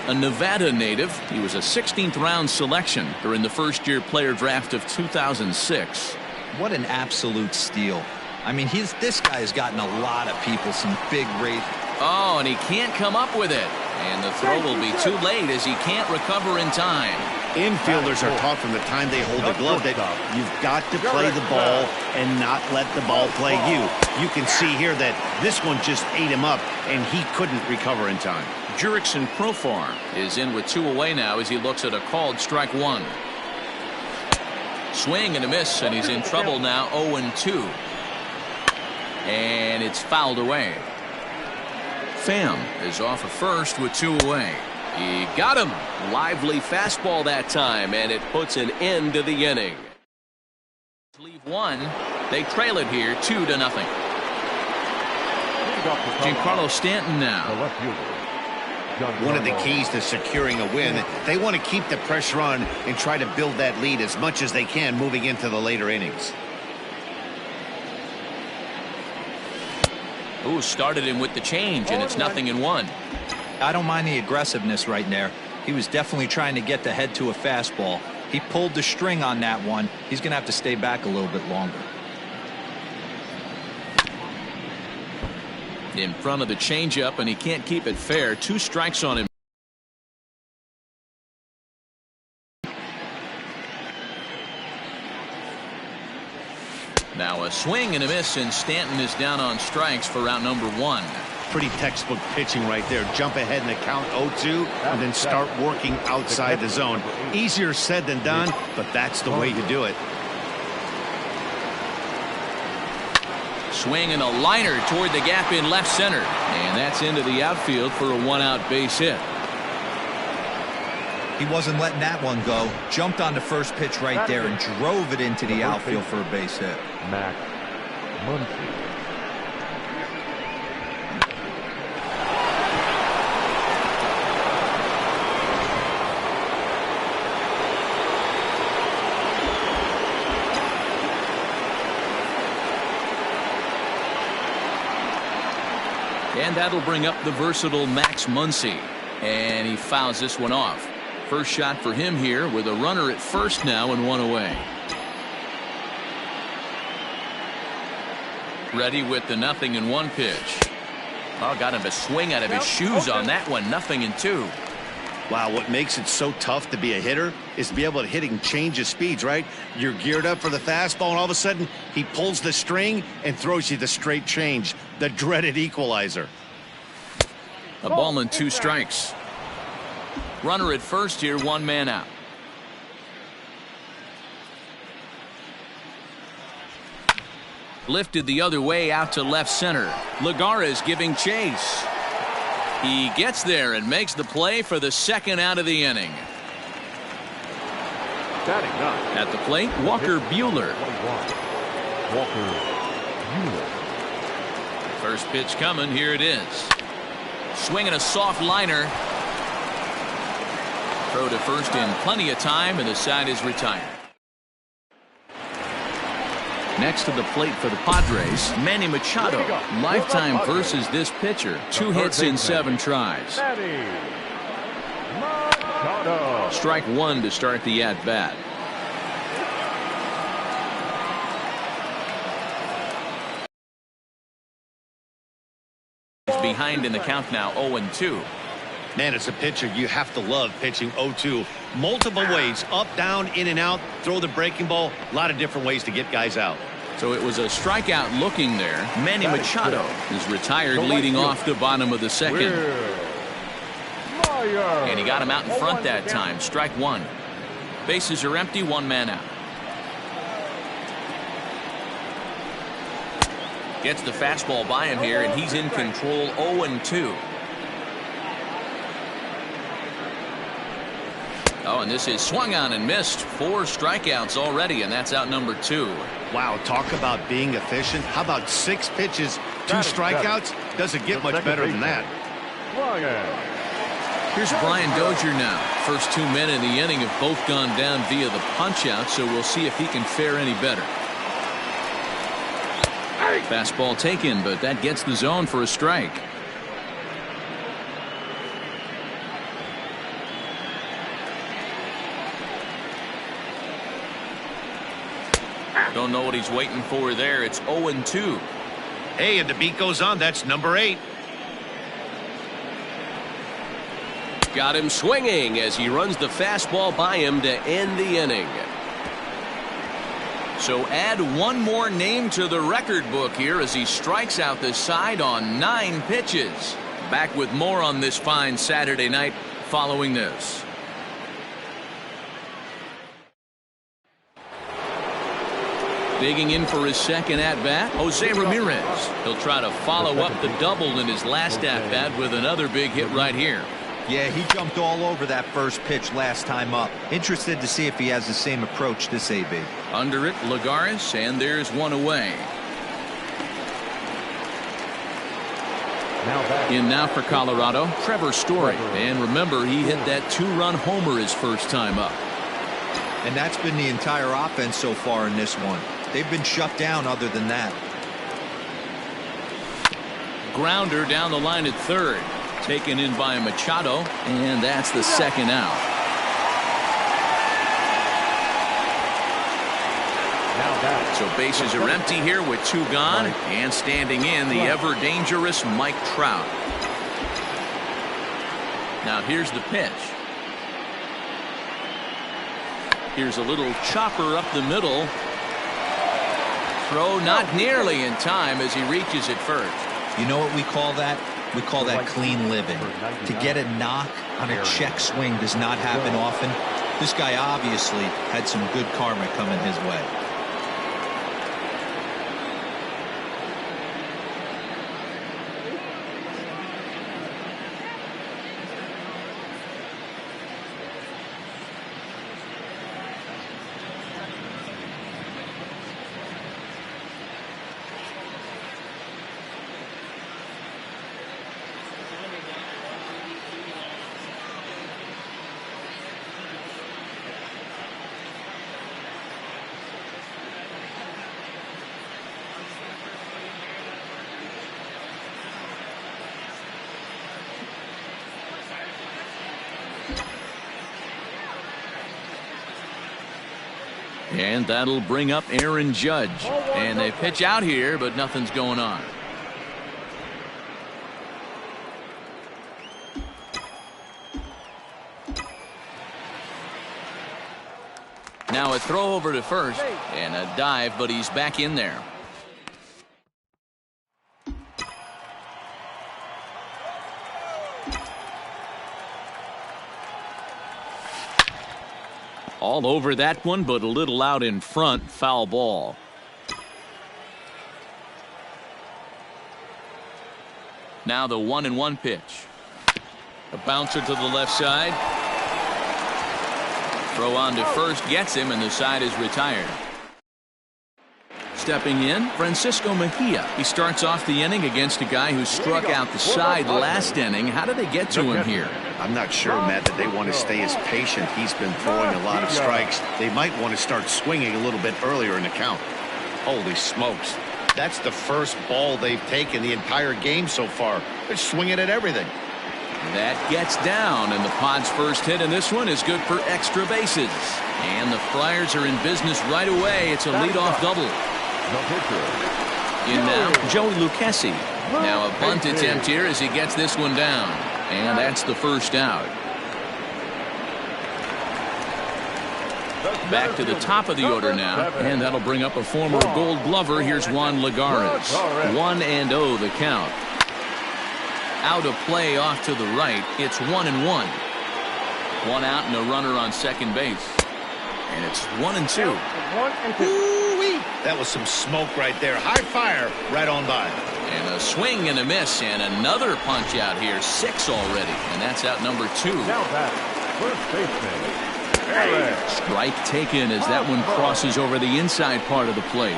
a Nevada native. He was a 16th round selection during the first-year player draft of 2006. What an absolute steal. I mean, this guy has gotten a lot of people some big rate. Oh, and he can't come up with it. And the throw will be too late as he can't recover in time. Infielders are taught from the time they hold the glove that you've got to play the ball and not let the ball play you. You can see here that this one just ate him up, and he couldn't recover in time. Jurickson Profar is in with 2 away now as he looks at a called strike 1. Swing and a miss, and he's in trouble now. 0-2. And it's fouled away. Pham is off of first with 2 away. He got him. Lively fastball that time, and it puts an end to the inning. Leave 1. They trail it here 2-0. Giancarlo Stanton now. One of the keys to securing a win, they want to keep the pressure on and try to build that lead as much as they can moving into the later innings. Ooh, started him with the change, and it's 0-1. I don't mind the aggressiveness right there. He was definitely trying to get the head to a fastball. He pulled the string on that one. He's going to have to stay back a little bit longer. In front of the changeup, and he can't keep it fair. 2 strikes on him. Now a swing and a miss, and Stanton is down on strikes for out number 1. Pretty textbook pitching right there. Jump ahead in the count 0-2 and then start working outside the zone. Easier said than done, but that's the way to do it. Swing and a liner toward the gap in left center, and that's into the outfield for a 1-out base hit. He wasn't letting that one go. Jumped on the first pitch right there and drove it into the outfield for a base hit. Max Muncy. And that'll bring up the versatile Max Muncy. And he fouls this one off. First shot for him here with a runner at first now and 1 away. Ready with the 0-1 pitch. Oh, got him to swing out of his shoes on that one. 0-2. Wow, what makes it so tough to be a hitter is to be able to hit and change his speeds, right? You're geared up for the fastball, and all of a sudden he pulls the string and throws you the straight change, the dreaded equalizer. A ball and 2 strikes. Runner at first here, 1 man out. Lifted the other way out to left center. Lagares giving chase. He gets there and makes the play for the 2nd out of the inning. At the plate, Walker Buehler. First pitch coming. Here it is. Swinging a soft liner. Throw to first in plenty of time, and the side is retired. Next to the plate for the Padres, Manny Machado. Lifetime versus this pitcher. 2 hits in 7 tries. Strike 1 to start the at-bat. He's behind in the count now, 0-2. Man, as a pitcher, you have to love pitching 0-2. Multiple ways, up, down, in and out, throw the breaking ball. A lot of different ways to get guys out. So it was a strikeout looking there. Manny Machado is retired leading off the bottom of the second. And he got him out in front that time. Strike one. Bases are empty, one man out. Gets the fastball by him here, and he's in control. 0-2. Oh, and this is swung on and missed. 4 strikeouts already, and that's out number 2. Wow, talk about being efficient. How about 6 pitches, 2 strikeouts? Doesn't get much better than that. Here's Brian Dozier now. First 2 men in the inning have both gone down via the punch-out, so we'll see if he can fare any better. Fastball taken, but that gets the zone for a strike. Don't know what he's waiting for there. It's 0-2. Hey, and the beat goes on. That's number 8. Got him swinging as he runs the fastball by him to end the inning. So add one more name to the record book here as he strikes out the side on 9 pitches. Back with more on this fine Saturday night following this. Digging in for his second at-bat, Jose Ramirez. He'll try to follow up the double in his last at-bat with another big hit right here. Yeah, he jumped all over that first pitch last time up. Interested to see if he has the same approach this AB. Under it, Lagares, and there's one away. In now for Colorado, Trevor Story. And remember, he hit that 2-run homer his first time up. And that's been the entire offense so far in this one. They've been shut down other than that. Grounder down the line at third. Taken in by Machado, and that's the second out. So bases are empty here with 2 gone, and standing in the ever-dangerous Mike Trout. Now here's the pitch. Here's a little chopper up the middle. Throw not nearly in time as he reaches it first. You know what we call that? We call that clean living. To get a knock on a check swing does not happen often. This guy obviously had some good karma coming his way. And that'll bring up Aaron Judge. And they pitch out here, but nothing's going on. Now a throw over to first and a dive, but he's back in there. All over that one, but a little out in front. Foul ball. Now the 1-1 pitch. A bouncer to the left side. Throw on to first gets him, and the side is retired. Stepping in, Francisco Mejia. He starts off the inning against a guy who struck out the side last inning. How did they get to him here? I'm not sure, Matt, that they want to stay as patient. He's been throwing a lot of strikes. They might want to start swinging a little bit earlier in the count. Holy smokes. That's the first ball they've taken the entire game so far. They're swinging at everything. That gets down, and the Pod's first hit in this one is good for extra bases. And the Friars are in business right away. It's a leadoff double. In now, Joey Lucchesi. Now a bunt attempt here as he gets this one down. And that's the first out. Back to the top of the order now, and that'll bring up a former Gold Glover. Here's Juan Lagares. 1-0 the count. Out of play off to the right. It's 1-1. One out and a runner on second base. And it's 1-2. Ooh-wee. That was some smoke right there. High fire right on by. And a swing and a miss, and another punch out here. 6 already, and that's out number 2. Now back, first baseman. Strike taken as that one crosses over the inside part of the plate.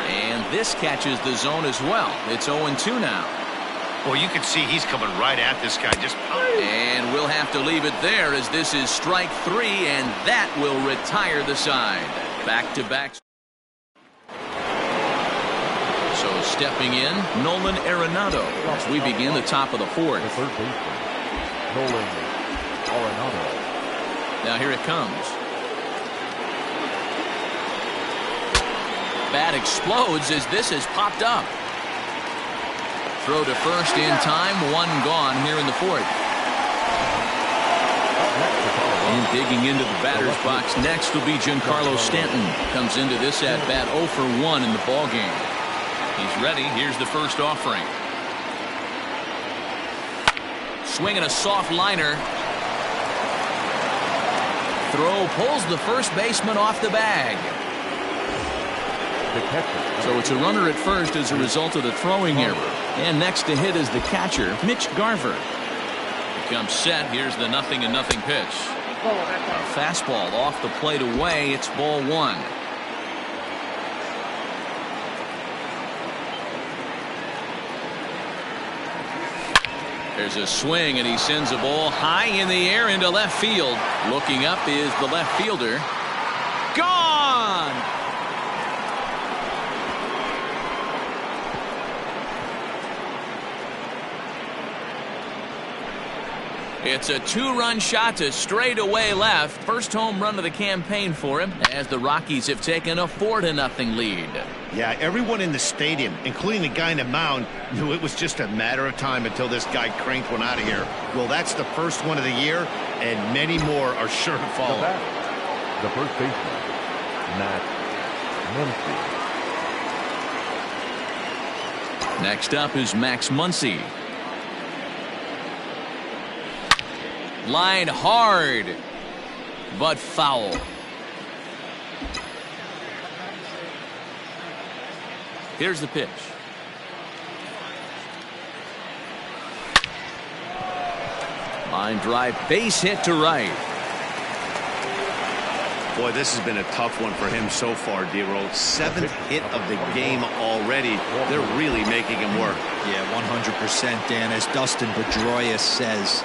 And this catches the zone as well. It's 0-2 now. Well, you can see he's coming right at this guy. And we'll have to leave it there as this is strike 3, and that will retire the side. Back-to-back. So stepping in, Nolan Arenado as we begin the top of the 4th. The third baseman, Nolan Arenado. Now here it comes. Bat explodes as this has popped up. Throw to first in time. 1 gone here in the 4th. And digging into the batter's box next will be Giancarlo Stanton. Comes into this at bat 0 for 1 in the ball game. He's ready. Here's the first offering. Swinging a soft liner. Throw pulls the first baseman off the bag. So it's a runner at first as a result of the throwing error. And next to hit is the catcher, Mitch Garver. Becomes set. Here's the 0-0 pitch. A fastball off the plate away. It's ball 1. There's a swing, and he sends a ball high in the air into left field. Looking up is the left fielder. Gone! It's a 2-run shot to straightaway left. First home run of the campaign for him as the Rockies have taken a 4-0 lead. Yeah, everyone in the stadium, including the guy in the mound, knew it was just a matter of time until this guy cranked one out of here. Well, that's the first one of the year, and many more are sure to follow. The first baseman, Matt Muncy. Next up is Max Muncy. Line hard, but foul. Here's the pitch. Line drive, base hit to right. Boy, this has been a tough one for him so far, D-Roll. 7th hit of the game already. They're really making him work. Yeah, 100%, Dan. As Dustin Pedroia says,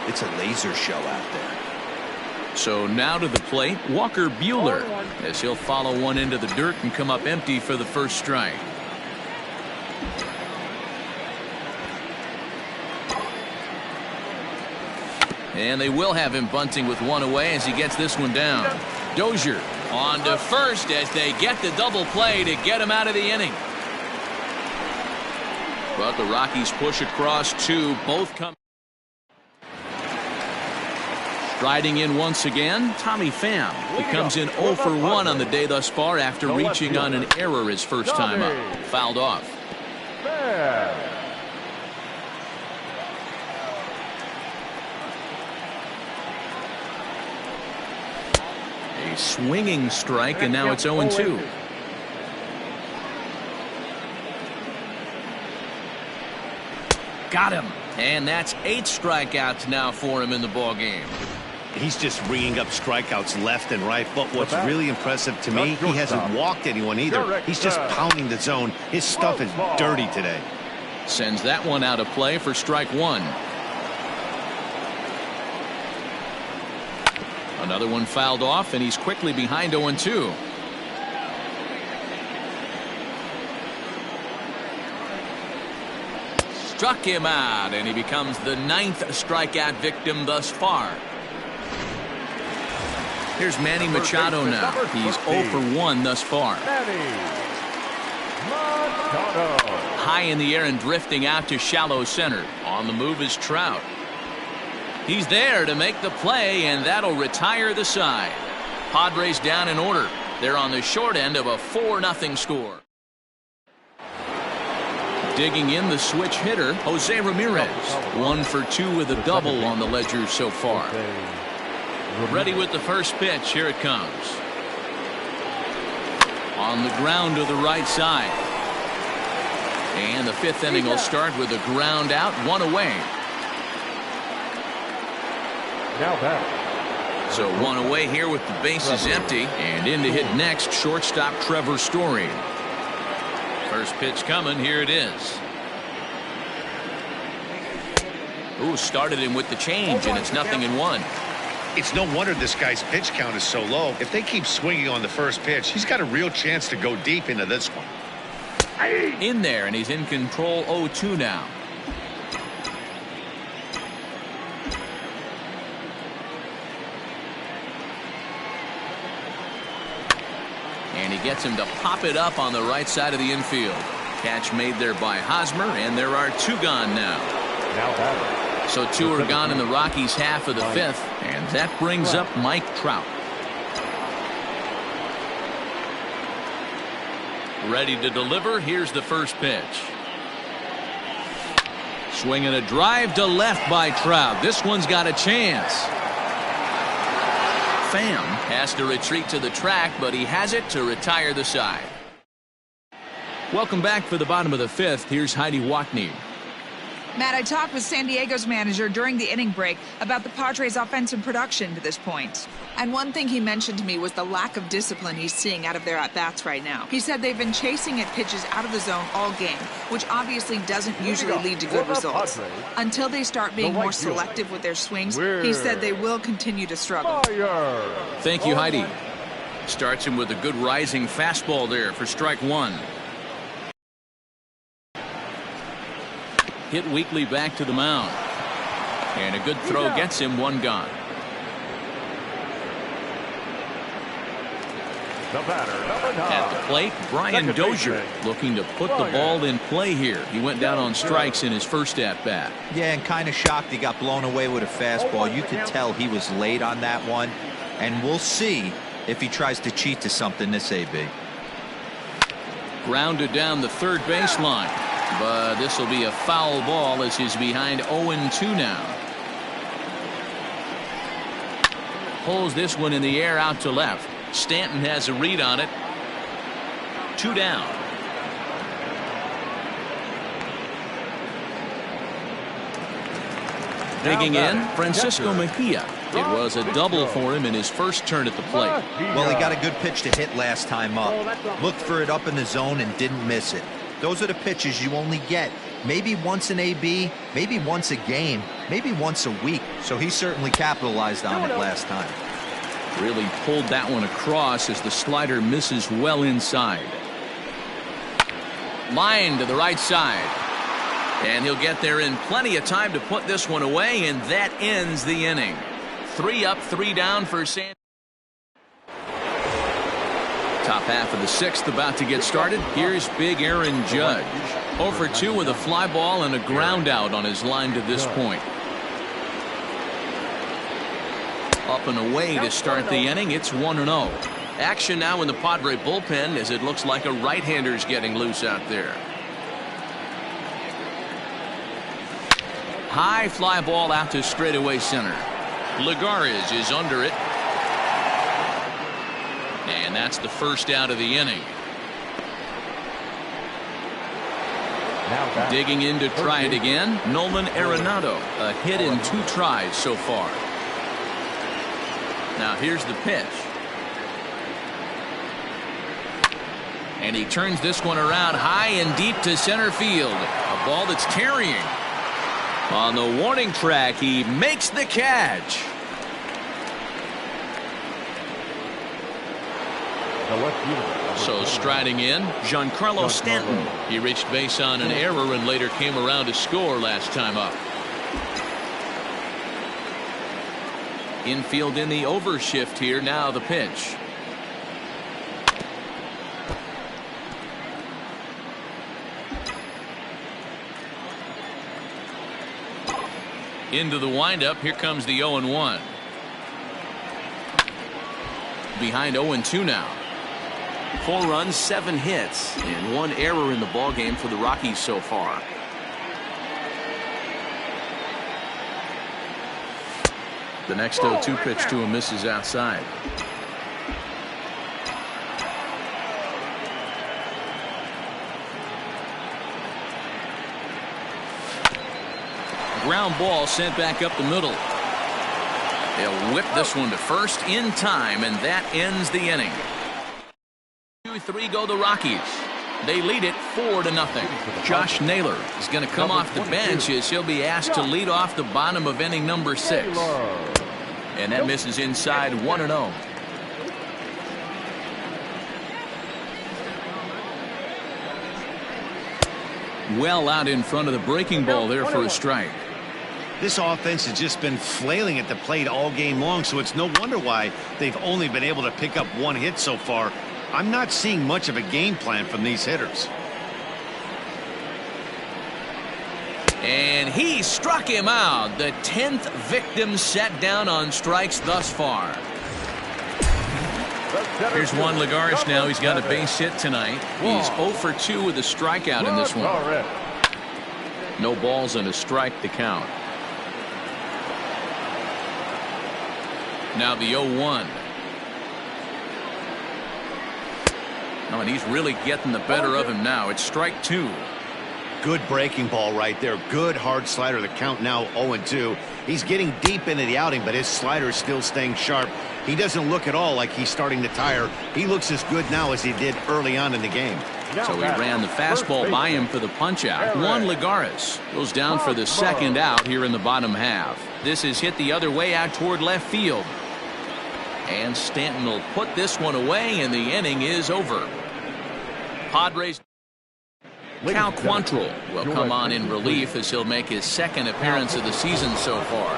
it's a laser show out there. So now to the plate, Walker Buehler, as he'll follow one into the dirt and come up empty for the first strike. And they will have him bunting with one away as he gets this one down. Dozier on to first as they get the double play to get him out of the inning. But the Rockies push across 2. Both come. Striding in once again, Tommy Pham. He comes in 0 for 1 on the day thus far after reaching on an error his first time up. Fouled off. A swinging strike, and now it's 0-2. Got him. And that's 8 strikeouts now for him in the ball game. He's just ringing up strikeouts left and right. But what's really impressive to me, he hasn't walked anyone either. He's just pounding the zone. His stuff is dirty today. Sends that one out of play for strike 1. Another one fouled off, and he's quickly behind 0-2. Struck him out, and he becomes the 9th strikeout victim thus far. Here's Manny Machado now. He's 0 for 1 thus far. High in the air and drifting out to shallow center. On the move is Trout. He's there to make the play, and that'll retire the side. Padres down in order. They're on the short end of a 4-0 score. Digging in the switch hitter, Jose Ramirez. 1 for 2 with a double on the ledger so far. Ready with the first pitch. Here it comes. On the ground to the right side. And the 5th inning will start with a ground out, 1 away. Now batter. So 1 away here with the bases empty. And in to hit next, shortstop Trevor Story. First pitch coming. Here it is. Ooh, started him with the change, and it's 0-1. It's no wonder this guy's pitch count is so low. If they keep swinging on the first pitch, he's got a real chance to go deep into this one. In there, and he's in control. 0-2 now. And he gets him to pop it up on the right side of the infield. Catch made there by Hosmer, and there are 2 gone now. Now batter. So 2 are gone in the Rockies' half of the 5th, and that brings up Mike Trout. Ready to deliver. Here's the first pitch. Swinging a drive to left by Trout. This one's got a chance. Pham has to retreat to the track, but he has it to retire the side. Welcome back for the bottom of the 5th. Here's Heidi Watney. Matt, I talked with San Diego's manager during the inning break about the Padres' offensive production to this point. And one thing he mentioned to me was the lack of discipline he's seeing out of their at-bats right now. He said they've been chasing at pitches out of the zone all game, which obviously doesn't usually lead to good results. Until they start being more selective with their swings, he said they will continue to struggle. Thank you, Heidi. Starts him with a good rising fastball there for strike 1. Hit weakly back to the mound. And a good throw gets him 1 gone. The batter, number 9. At the plate, Brian Dozier looking to put the ball in play here. He went down on strikes in his first at-bat. Yeah, and kind of shocked he got blown away with a fastball. You could tell he was late on that one. And we'll see if he tries to cheat to something this AB. Grounded down the third baseline. But this will be a foul ball as he's behind 0-2 now. Pulls this one in the air out to left. Stanton has a read on it. 2 down. Digging in, Francisco Mejia. It was a double for him in his first turn at the plate. Well, he got a good pitch to hit last time up. Looked for it up in the zone and didn't miss it. Those are the pitches you only get maybe once in AB, maybe once a game, maybe once a week. So he certainly capitalized on it last time. Really pulled that one across as the slider misses well inside. Line to the right side. And he'll get there in plenty of time to put this one away, and that ends the inning. 3 up, 3 down for San. Top half of the 6th about to get started. Here's big Aaron Judge. 0 for 2 with a fly ball and a ground out on his line to this point. Up and away to start the inning. It's 1-0. Action now in the Padre bullpen as it looks like a right-hander's getting loose out there. High fly ball out to straightaway center. Lagares is under it. And that's the first out of the inning. Digging in to try it again, Nolan Arenado. A hit in 2 tries so far. Now here's the pitch. And he turns this one around high and deep to center field. A ball that's carrying. On the warning track, he makes the catch. So striding in, Giancarlo Stanton. He reached base on an error and later came around to score last time up. Infield in the overshift here. Now the pitch. Into the windup. Here comes the 0-1. behind 0-2 now. 4 runs, 7 hits, and 1 error in the ballgame for the Rockies so far. The next 0-2 pitch to him misses outside. Ground ball sent back up the middle. They'll whip this one to first in time, and that ends the inning. 2-3 go the Rockies. They lead it 4-0. Josh Naylor is going to come off the bench as he'll be asked to lead off the bottom of inning number 6. And that misses inside 1-0. Well out in front of the breaking ball there for a strike. This offense has just been flailing at the plate all game long, so it's no wonder why they've only been able to pick up 1 hit so far. I'm not seeing much of a game plan from these hitters. And he struck him out. The 10th victim set down on strikes thus far. Here's Juan Lagares now. He's got a base hit tonight. He's 0 for 2 with a strikeout in this one. No balls and a strike to count. Now the 0-1. Oh, and he's really getting the better of him now. It's strike 2. Good breaking ball right there. Good hard slider. The count now 0-2. He's getting deep into the outing, but his slider is still staying sharp. He doesn't look at all like he's starting to tire. He looks as good now as he did early on in the game. So he ran the fastball by him for the punch out. Juan Lagares goes down for the second out here in the bottom half. This is hit the other way out toward left field. And Stanton will put this one away, and the inning is over. Padres. Cal Quantrill will come on in relief as he'll make his 2nd appearance of the season so far.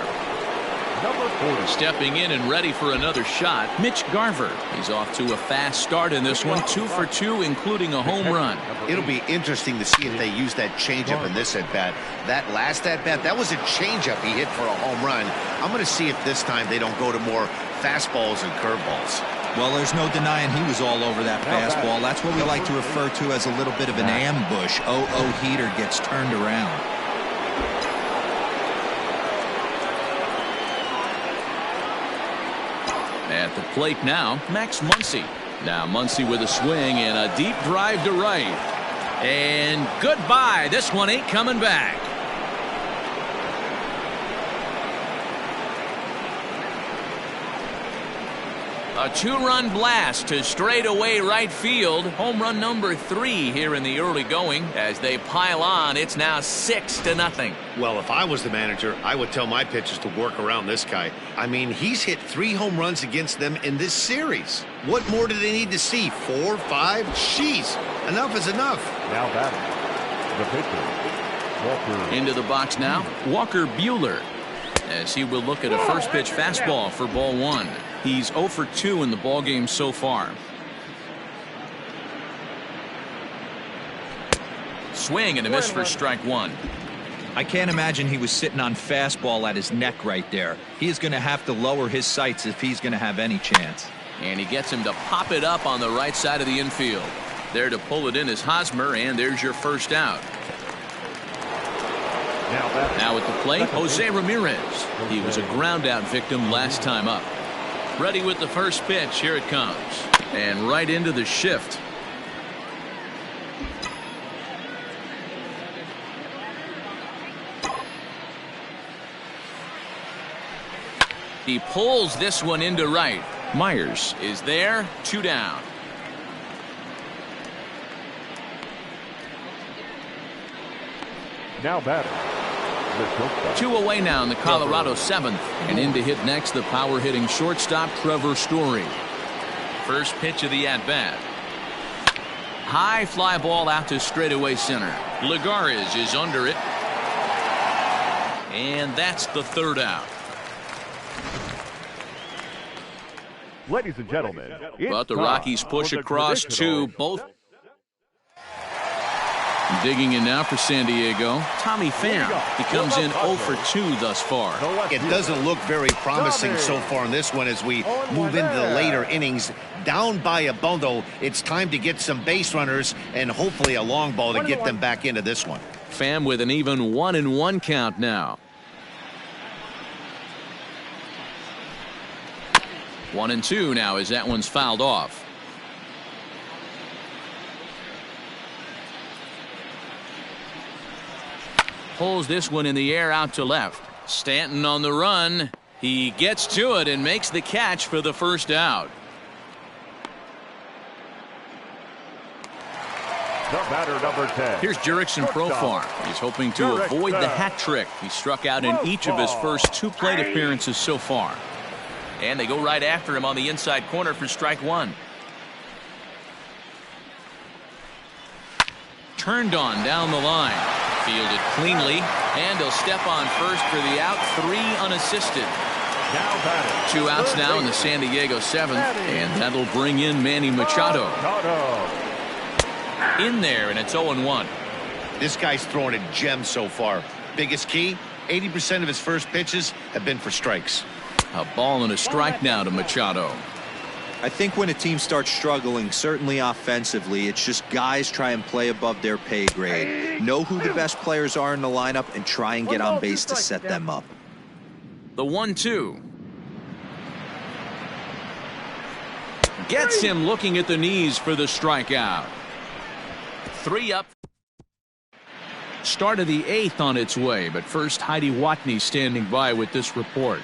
Stepping in and ready for another shot, Mitch Garver. He's off to a fast start in this one, 2 for 2, including a home run. It'll be interesting to see if they use that changeup in this at-bat. That last at-bat, that was a changeup he hit for a home run. I'm going to see if this time they don't go to more fastballs and curveballs. Well, there's no denying he was all over that fastball. That's what we like to refer to as a little bit of an ambush. 0-0 heater gets turned around. At the plate now, Max Muncy. Now Muncy with a swing and a deep drive to right. And goodbye. This one ain't coming back. A 2-run blast to straightaway right field. Home run number 3 here in the early going. As they pile on, it's now 6-0. Well, if I was the manager, I would tell my pitchers to work around this guy. I mean, he's hit 3 home runs against them in this series. What more do they need to see? 4, 5? Jeez, enough is enough. Now batting, the pitcher, Walker. Into the box now, Walker Buehler. As he will look at a first pitch fastball for ball 1. He's 0 for 2 in the ballgame so far. Swing and a miss for strike 1. I can't imagine he was sitting on fastball at his neck right there. He's going to have to lower his sights if he's going to have any chance. And he gets him to pop it up on the right side of the infield. There to pull it in is Hosmer, and there's your first out. Now at the plate, Jose Ramirez. He was a ground out victim last time up. Ready with the first pitch. Here it comes. And right into the shift. He pulls this one into right. Myers is there. 2 down. Now batting. 2 away now in the Colorado 7th. And in to hit next, the power-hitting shortstop, Trevor Story. First pitch of the at-bat. High fly ball out to straightaway center. Lagares is under it. And that's the 3rd out. Ladies and gentlemen, but the Rockies push across 2, both. Digging in now for San Diego, Tommy Pham. He comes in 0 for 2 thus far. It doesn't look very promising so far in this one as we move into the later innings. Down by a bundle, it's time to get some base runners and hopefully a long ball to get them back into this one. Pham with an even 1-1 count now. 1-2 now as that one's fouled off. Pulls this one in the air out to left. Stanton on the run. He gets to it and makes the catch for the first out. The batter, number 10. Here's Jurickson Profar. He's hoping to avoid the hat trick. He struck out in each of his first 2 plate appearances so far. And they go right after him on the inside corner for strike 1. Turned on down the line. Fielded cleanly, and he'll step on first for the out. 3 unassisted. 2 outs now in the San Diego 7th, and that'll bring in Manny Machado. In there, and it's 0-1. This guy's throwing a gem so far. Biggest key, 80% of his first pitches have been for strikes. A ball and a strike now to Machado. I think when a team starts struggling, certainly offensively, it's just guys try and play above their pay grade. Know who the best players are in the lineup and try and get on base to set them up. The 1-2. Gets him looking at the knees for the strikeout. 3 up. Start of the 8th on its way, but first Heidi Watney standing by with this report.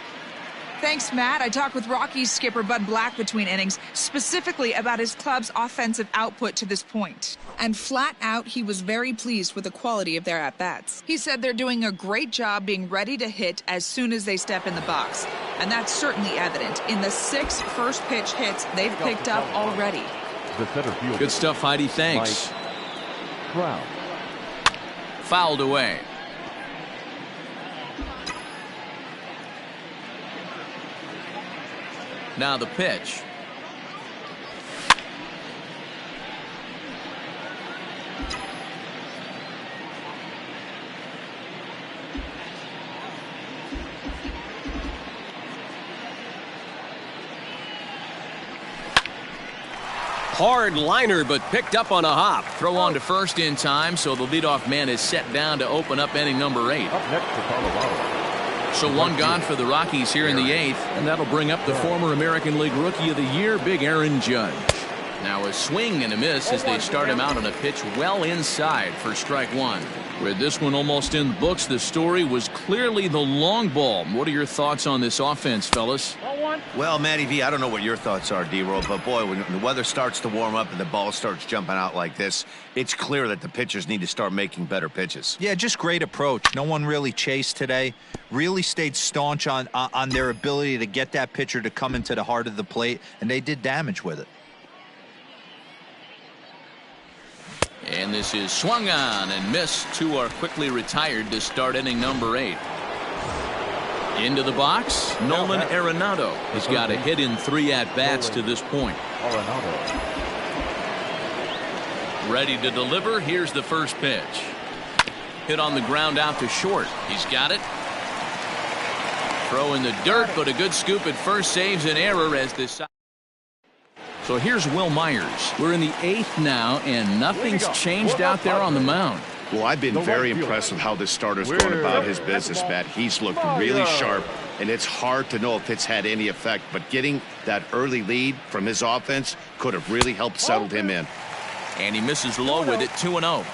Thanks, Matt. I talked with Rockies skipper Bud Black between innings, specifically about his club's offensive output to this point. And flat out, he was very pleased with the quality of their at-bats. He said they're doing a great job being ready to hit as soon as they step in the box. And that's certainly evident in the 6 first pitch hits they've picked up already. Good stuff, Heidi. Thanks. Fouled away. Now the pitch. Hard liner, but picked up on a hop. Throw on to first in time, so the leadoff man is set down to open up inning number 8. Up next for Colorado. So 1 gone for the Rockies here in the 8th, and that'll bring up the former American League Rookie of the Year, Big Aaron Judge. Now a swing and a miss as they start him out on a pitch well inside for strike 1. With this one almost in the books, the story was clearly the long ball. What are your thoughts on this offense, fellas? Well, Matty V, I don't know what your thoughts are, D-Roll, but boy, when the weather starts to warm up and the ball starts jumping out like this, it's clear that the pitchers need to start making better pitches. Yeah, just great approach. No one really chased today. Really stayed staunch on their ability to get that pitcher to come into the heart of the plate, and they did damage with it. And this is swung on and missed. 2 are quickly retired to start inning number 8. Into the box, Nolan Arenado. He's got a hit in 3 at-bats to this point. Ready to deliver. Here's the first pitch. Hit on the ground out to short. He's got it. Throw in the dirt, but a good scoop at first saves an error as this. So here's Will Myers. We're in the 8th now, and nothing's changed out there on the mound. Well, I've been very impressed with how this starter's going about his business, Matt. He's looked really sharp, and it's hard to know if it's had any effect. But getting that early lead from his offense could have really helped settle him in. And he misses low with it, 2-0.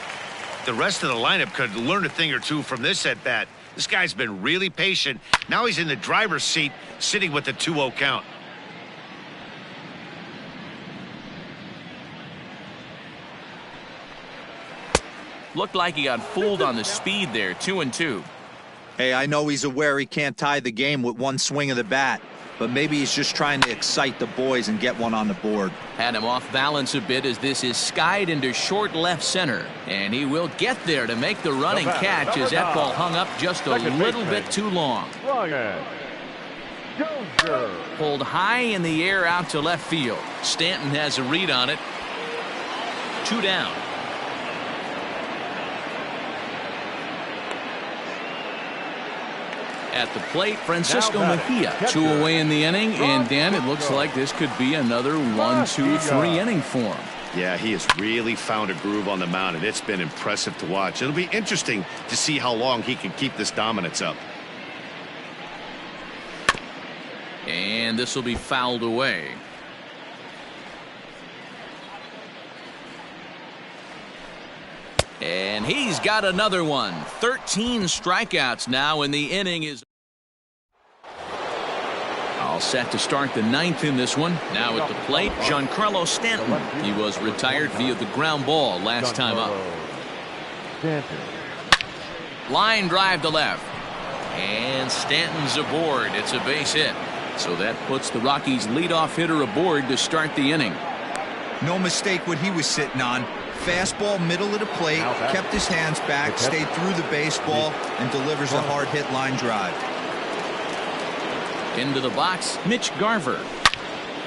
The rest of the lineup could learn a thing or two from this at-bat. This guy's been really patient. Now he's in the driver's seat, sitting with the 2-0 count. Looked like he got fooled on the speed there, 2-2. Hey, I know he's aware he can't tie the game with 1 swing of the bat, but maybe he's just trying to excite the boys and get one on the board. Had him off balance a bit as this is skied into short left center. And he will get there to make the running catch as that ball hung up just a little bit too long. Pulled high in the air out to left field. Stanton has a read on it. 2 down. At the plate, Francisco Mejia. 2 away in the inning, and Dan, it looks like this could be another 1-2-3 inning for him. Yeah, he has really found a groove on the mound, and it's been impressive to watch. It'll be interesting to see how long he can keep this dominance up. And this will be fouled away. And he's got another one. 13 strikeouts now, and the inning is all set to start the 9th in this one. Now at the plate, Giancarlo Stanton. He was retired via the ground ball last time up. Line drive to left. And Stanton's aboard. It's a base hit. So that puts the Rockies' leadoff hitter aboard to start the inning. No mistake what he was sitting on. Fastball middle of the plate, kept his hands back, stayed through the baseball, and delivers a hard hit line drive. Into the box, Mitch Garver.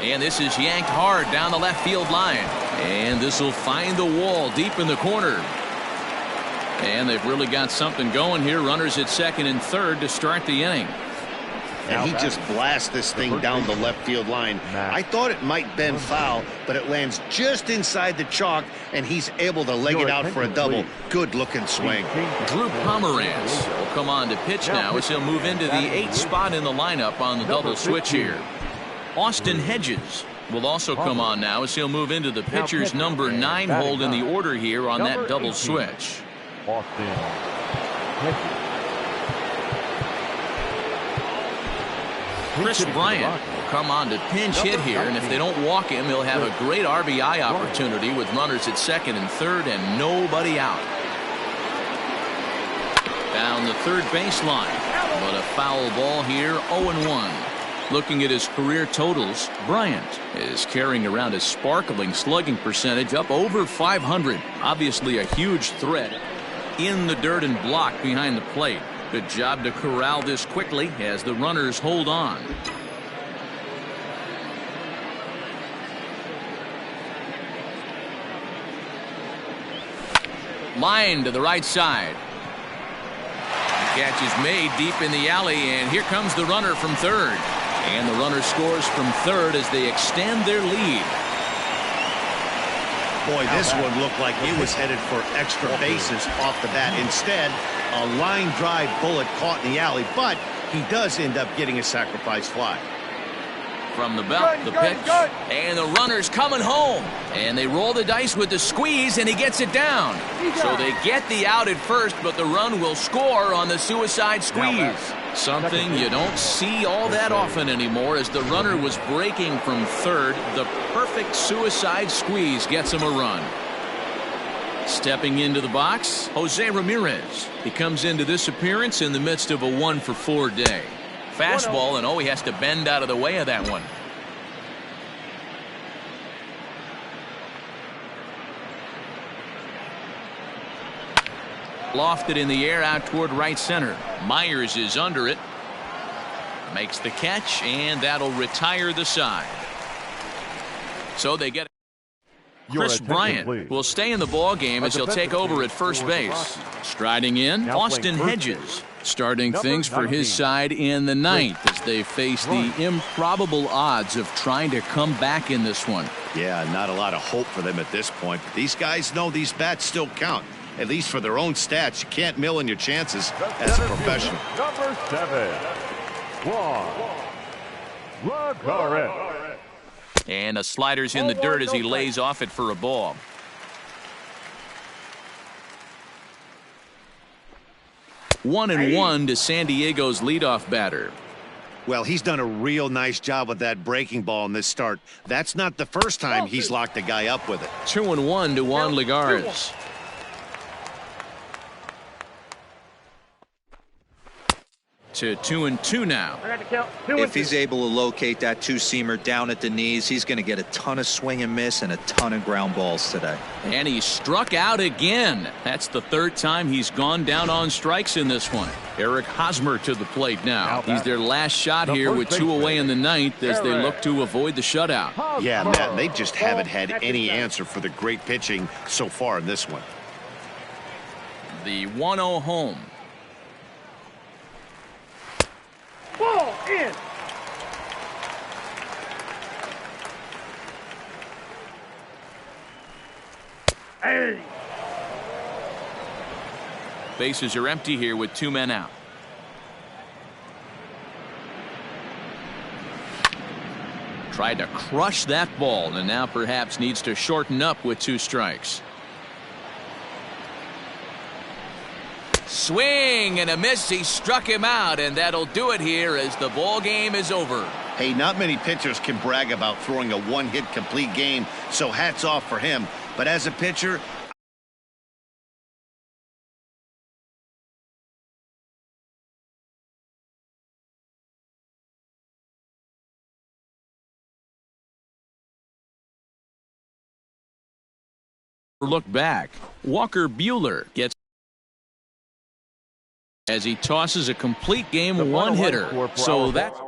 And this is yanked hard down the left field line. And this will find the wall deep in the corner. And they've really got something going here. Runners at second and third to start the inning. And he just blasts this thing down the left field line. I thought it might bend foul, but it lands just inside the chalk, and he's able to leg it out for a double. Good looking swing. Drew Pomeranz will come on to pitch now as he'll move into the 8th spot in the lineup on the double switch here. Austin Hedges will also come on now as he'll move into the pitcher's number 9 hold in the order here on that double switch. Austin Hedges. Chris Bryant will come on to pinch hit here, and if they don't walk him, he'll have a great RBI opportunity with runners at second and third and nobody out. Down the third baseline, but a foul ball here, 0-1. Looking at his career totals, Bryant is carrying around a sparkling slugging percentage up over 500. Obviously a huge threat in the dirt and block behind the plate. Good job to corral this quickly as the runners hold on. Line to the right side. The catch is made deep in the alley, and here comes the runner from third. And the runner scores from third as they extend their lead. Boy, this one looked like it was headed for extra bases off the bat. Instead, a line drive bullet caught in the alley, but he does end up getting a sacrifice fly. From the belt, the pitch, and the runner's coming home. And they roll the dice with the squeeze, and he gets it down. So they get the out at first, but the run will score on the suicide squeeze. Something you don't see all that often anymore as the runner was breaking from third. The perfect suicide squeeze gets him a run. Stepping into the box, Jose Ramirez. He comes into this appearance in the midst of a 1-for-4 day. Fastball, and he has to bend out of the way of that one. Lofted in the air out toward right center. Myers is under it. Makes the catch, and that'll retire the side. So they get Chris Bryant will stay in the ball game as he'll take over at first base. Striding in, Austin Hedges. Starting things for his side in the 9th as they face the improbable odds of trying to come back in this one. Yeah, not a lot of hope for them at this point, but these guys know these bats still count. At least for their own stats. You can't mill in your chances as a professional. Number 7, Juan. And a slider's in the dirt as he lays off it for a ball. One and one to San Diego's leadoff batter. Well, he's done a real nice job with that breaking ball in this start. That's not the first time he's locked a guy up with it. 2-1 to Juan Lagares. To 2-2 now. If he's able to locate that two-seamer down at the knees, he's going to get a ton of swing and miss and a ton of ground balls today. And he struck out again. That's the third time he's gone down on strikes in this one. Eric Hosmer to the plate now. He's their last shot here with 2 away in the 9th as they look to avoid the shutout. Yeah, Matt, they just haven't had any answer for the great pitching so far in this one. The 1-0 home. In. Hey. Bases are empty here with 2 men out. Tried to crush that ball and now perhaps needs to shorten up with 2 strikes. Swing and a miss. He struck him out, and that'll do it here as the ball game is over. Hey, not many pitchers can brag about throwing a one-hit complete game, so hats off for him. But as a pitcher, Look back. Walker Buehler gets as he tosses a complete game one-hitter. So that's